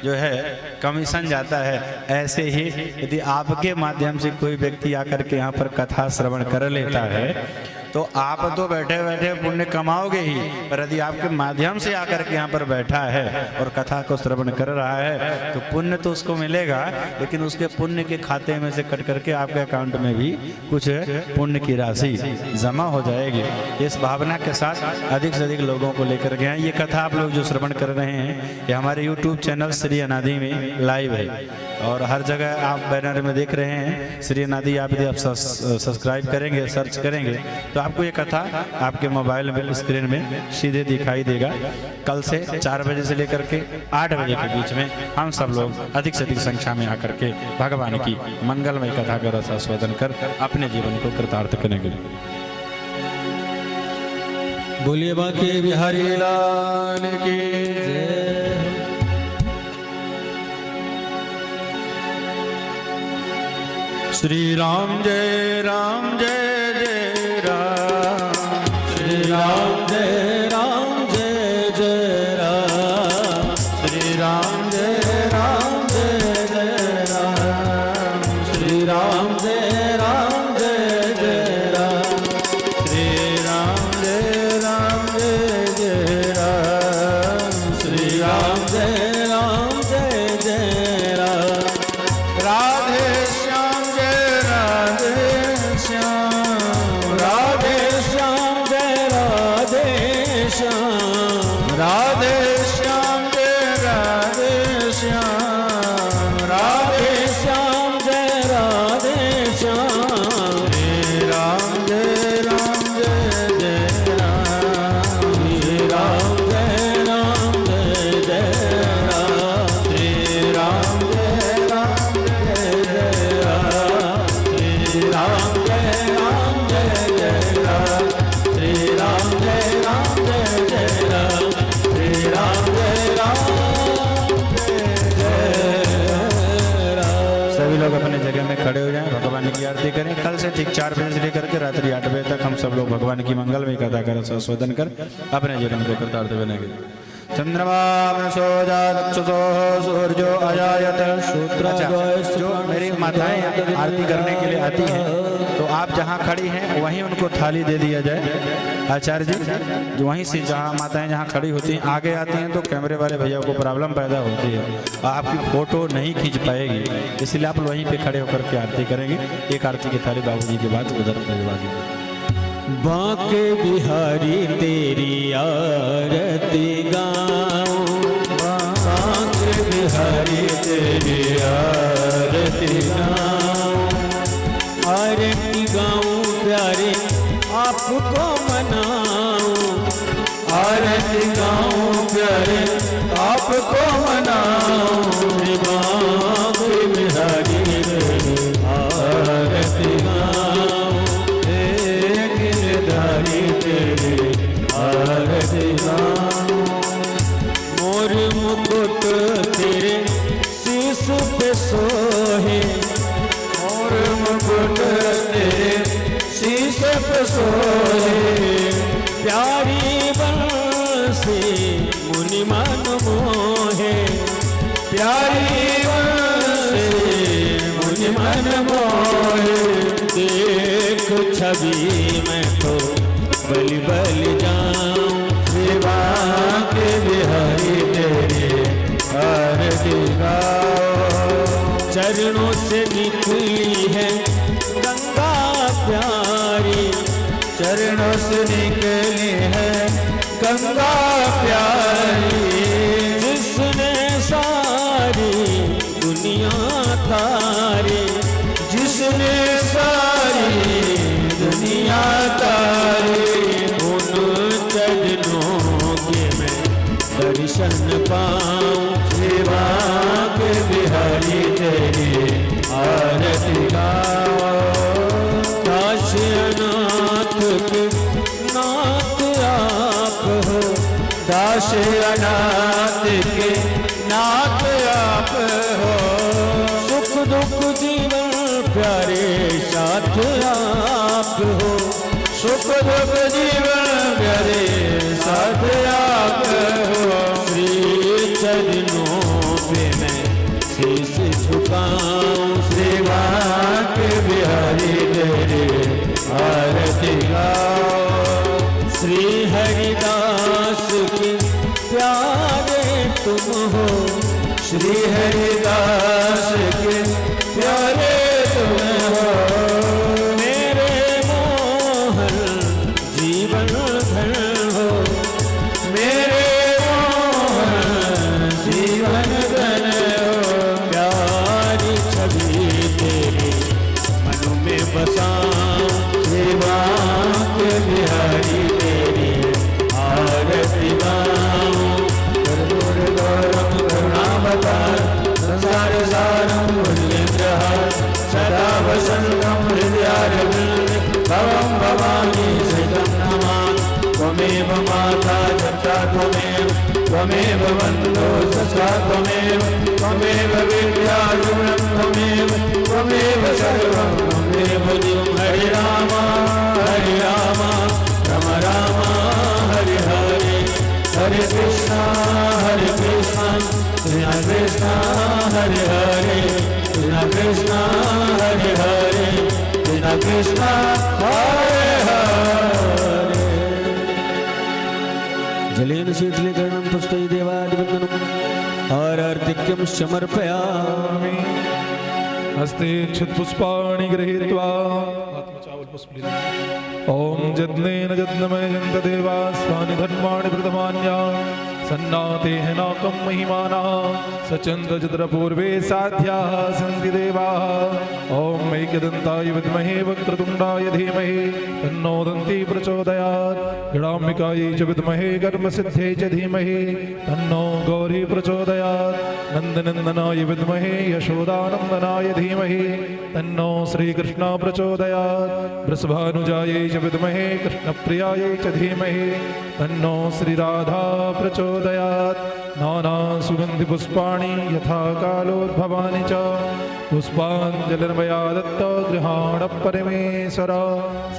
जो है कमीशन जाता है। ऐसे ही यदि आपके माध्यम से कोई व्यक्ति आकर के यहाँ पर कथा श्रवण कर लेता है तो आप तो बैठे बैठे पुण्य कमाओगे ही, पर यदि आपके माध्यम से आकर के यहाँ पर बैठा है और कथा को श्रवण कर रहा है तो पुण्य तो उसको मिलेगा, लेकिन उसके पुण्य के खाते में से कट करके आपके अकाउंट में भी कुछ पुण्य की राशि जमा हो जाएगी। इस भावना के साथ अधिक से अधिक लोगों को लेकर के ये कथा आप लोग जो श्रवण कर रहे हैं ये हमारे YouTube चैनल श्री अनादि में लाइव है और हर जगह आप बैनर में देख रहे हैं श्री अनादि। आप यदि आप सब्सक्राइब करेंगे, सर्च करेंगे तो आपको ये कथा आपके मोबाइल में स्क्रीन में सीधे दिखाई देगा। कल से 4 बजे से लेकर के 8 बजे के बीच में हम सब लोग अधिक से अधिक संख्या में आकर के भगवान की मंगलमय कथा का रस आस्वादन कर अपने जीवन को कृतार्थ करेंगे। बोलिए बांके बिहारी लाल की जय। श्री राम जय राम जय जय राम, श्री राम जय राम जय जय राम, श्री राम जय राम जय जय राम, श्री राम जय राम जय जय राम, श्री राम जय राम जय जय राम, श्री राम जय राम जय जय राम। राधे श्याम जय राधे श्याम, राधे श्याम जय राधे श्याम, राधे श्याम जय राधे श्याम, राधे श्याम जय राधे श्याम। श्री राम जय जय राम, श्री राम जय जय राम, श्री राम जय जय राम, श्री राम जय जय राम, श्री राम जय जय राम, श्री राम जय जय राम। सभी लोग अपने जगह में खड़े हो जाएं, भगवान की आरती करें। कल से ठीक 4 बजे से लेकर के रात्रि 8 बजे तक हम सब लोग भगवान की मंगलमय कथा का रस आस्वादन कर अपने जीवन को कृतार्थ बनेंगे। चंद्रमा मनसो जाचसो सूर्यो अजायत शूद्र। जो मेरी माताएं आरती करने के लिए आती हैं तो आप जहां खड़ी हैं वहीं उनको थाली दे दिया जाए। आचार्य जी जो वहीं से जहां माताएं जहां खड़ी होती हैं आगे आती हैं तो कैमरे वाले भैया को प्रॉब्लम पैदा होती है, आपकी फोटो नहीं खींच पाएगी, इसलिए आप वहीं पे खड़े होकर के आरती करेंगे। एक आरती की थाली बाबूजी के बाद उधर भिजवा दीजिए। बांके बिहारी तेरी आरती गाऊं, बांके बिहारी तेरी आरती गाऊं, आरती गाऊं प्यारे आपको मनाऊं, आरती गाऊं प्यारे आपको मनाऊं। बांके बिहारी तेरी आरती गाऊं, तेरे आरती गाऊं। मोर मुकुट तेरे शीश पे सोहे, मोर मुकुट तेरे शीश पे सोहे, प्यारी बंसी मुनि मन मोहे, प्यारी बंसी मुनि मन मोहे। देख छवि मैं तो बलि बलि जाऊं, सेवा के बिहारी तेरे आरती गाऊं। चरणों से निकली है गंगा प्यारी, चरणों से निकली है गंगा प्यारी, जिसने सारी दुनिया तारी, जिसने सारी दुनिया तारी। उन चरणों के मैं दर्शन पाऊं, सेवा के बिहारी तेरी आरती गाऊं। काशी अनाथ के नाथ आप हो, दास अनाथ के नाथ आप हो, सुख दुख जीवन प्यारे साथ आप हो, सुख दुख जीवन प्यारे साथ आप हो। श्री चरणों पे मैं शीश झुकाऊं, सेवा के बिहारी तेरे आरती गाऊं। त्वमेव बन्धो सखा त्वमेव त्वमेव विद्यारूढं त्वमेव त्वमेव सर्वं त्वमेव दिवं हरे राम राम राम हरे हरे हरे कृष्णा कृष्ण हरे हरे कृष्ण हरे हरे कृष्ण हरे हरे। जलेन शीतलीकरणं पुष्पै देवादिवन्दनम् आरार्तिक्यं समर्पयामि। हस्ते क्षितपुष्पाणि गृहीत्वा ॐ जज्ञेन जज्ञमयन्त देवास्तानि धर्माणि प्रथमान्या सन्नातेः नाकं महिमानः सचन्द्रचन्द्रपूर्वे साध्याः सन्ति देवाः। ॐ ऐक्यदन्ताय विद्महे वक्रतुण्डाय धीमहि तन्नो दन्ती प्रचोदयात्। गणाम्बिकायै च विद्महे गर्भसिद्ध्यै च धीमहि तन्नो गौरी प्रचोदयात्। नन्दनन्दनाय विद्महे यशोदानन्दनाय धीमहि तन्नो श्रीकृष्ण प्रचोदयात्। वृषभानुजायै च विद्महे कृष्णप्रियायै च धीमहि तन्नो श्रीराधा प्रचोदयात्। नाना सुगन्धिपुष्पाणि यथा कालोद्भवानि च पुष्पाञ्जलिर्मया दत्त गृहाण परमेश्वर।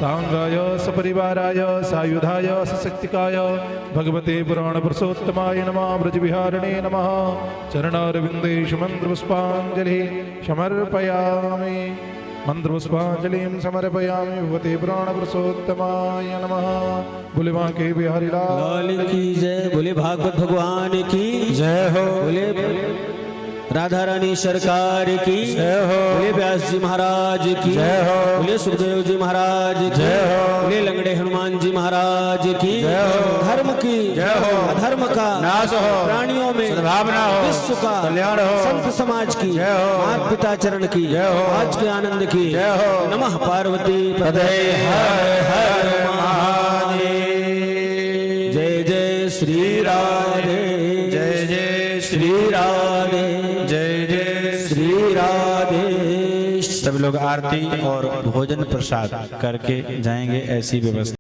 साङ्गाय सपरिवाराय सायुधाय सशक्तिकाय भगवते पुराणपुरुषोत्तमाय नमः। ब्रजविहारिणे नमः। चरणारविन्देषु मन्त्रपुष्पाञ्जलिः समर्पयामि। मंत्रपुष्पांजलिं समर्पयामि भगवते पुराणपुरुषोत्तमाय नमः। बोले बांके बिहारी लाल की जय। बोले भागवत भगवान की जय हो। बोले राधा रानी सरकार की जय हो। बोले व्यास जी महाराज की जय हो। बोले सुखदेव जी महाराज की जय हो। बोले लंगड़े हनुमान जी महाराज की जय हो। धर्म की जय हो। अधर्म का नाश हो। प्राणियों में सद्भावना हो। विश्व का कल्याण हो। संत समाज की जय हो। माता पिता चरण की जय हो। आज के आनंद की जय हो। नमः पार्वती पतये हर हर महादेव। जय जय श्री राधे जय जय श्री राधे जय जय श्री राधे। सब लोग आरती और भोजन प्रसाद करके जाएंगे, ऐसी व्यवस्था।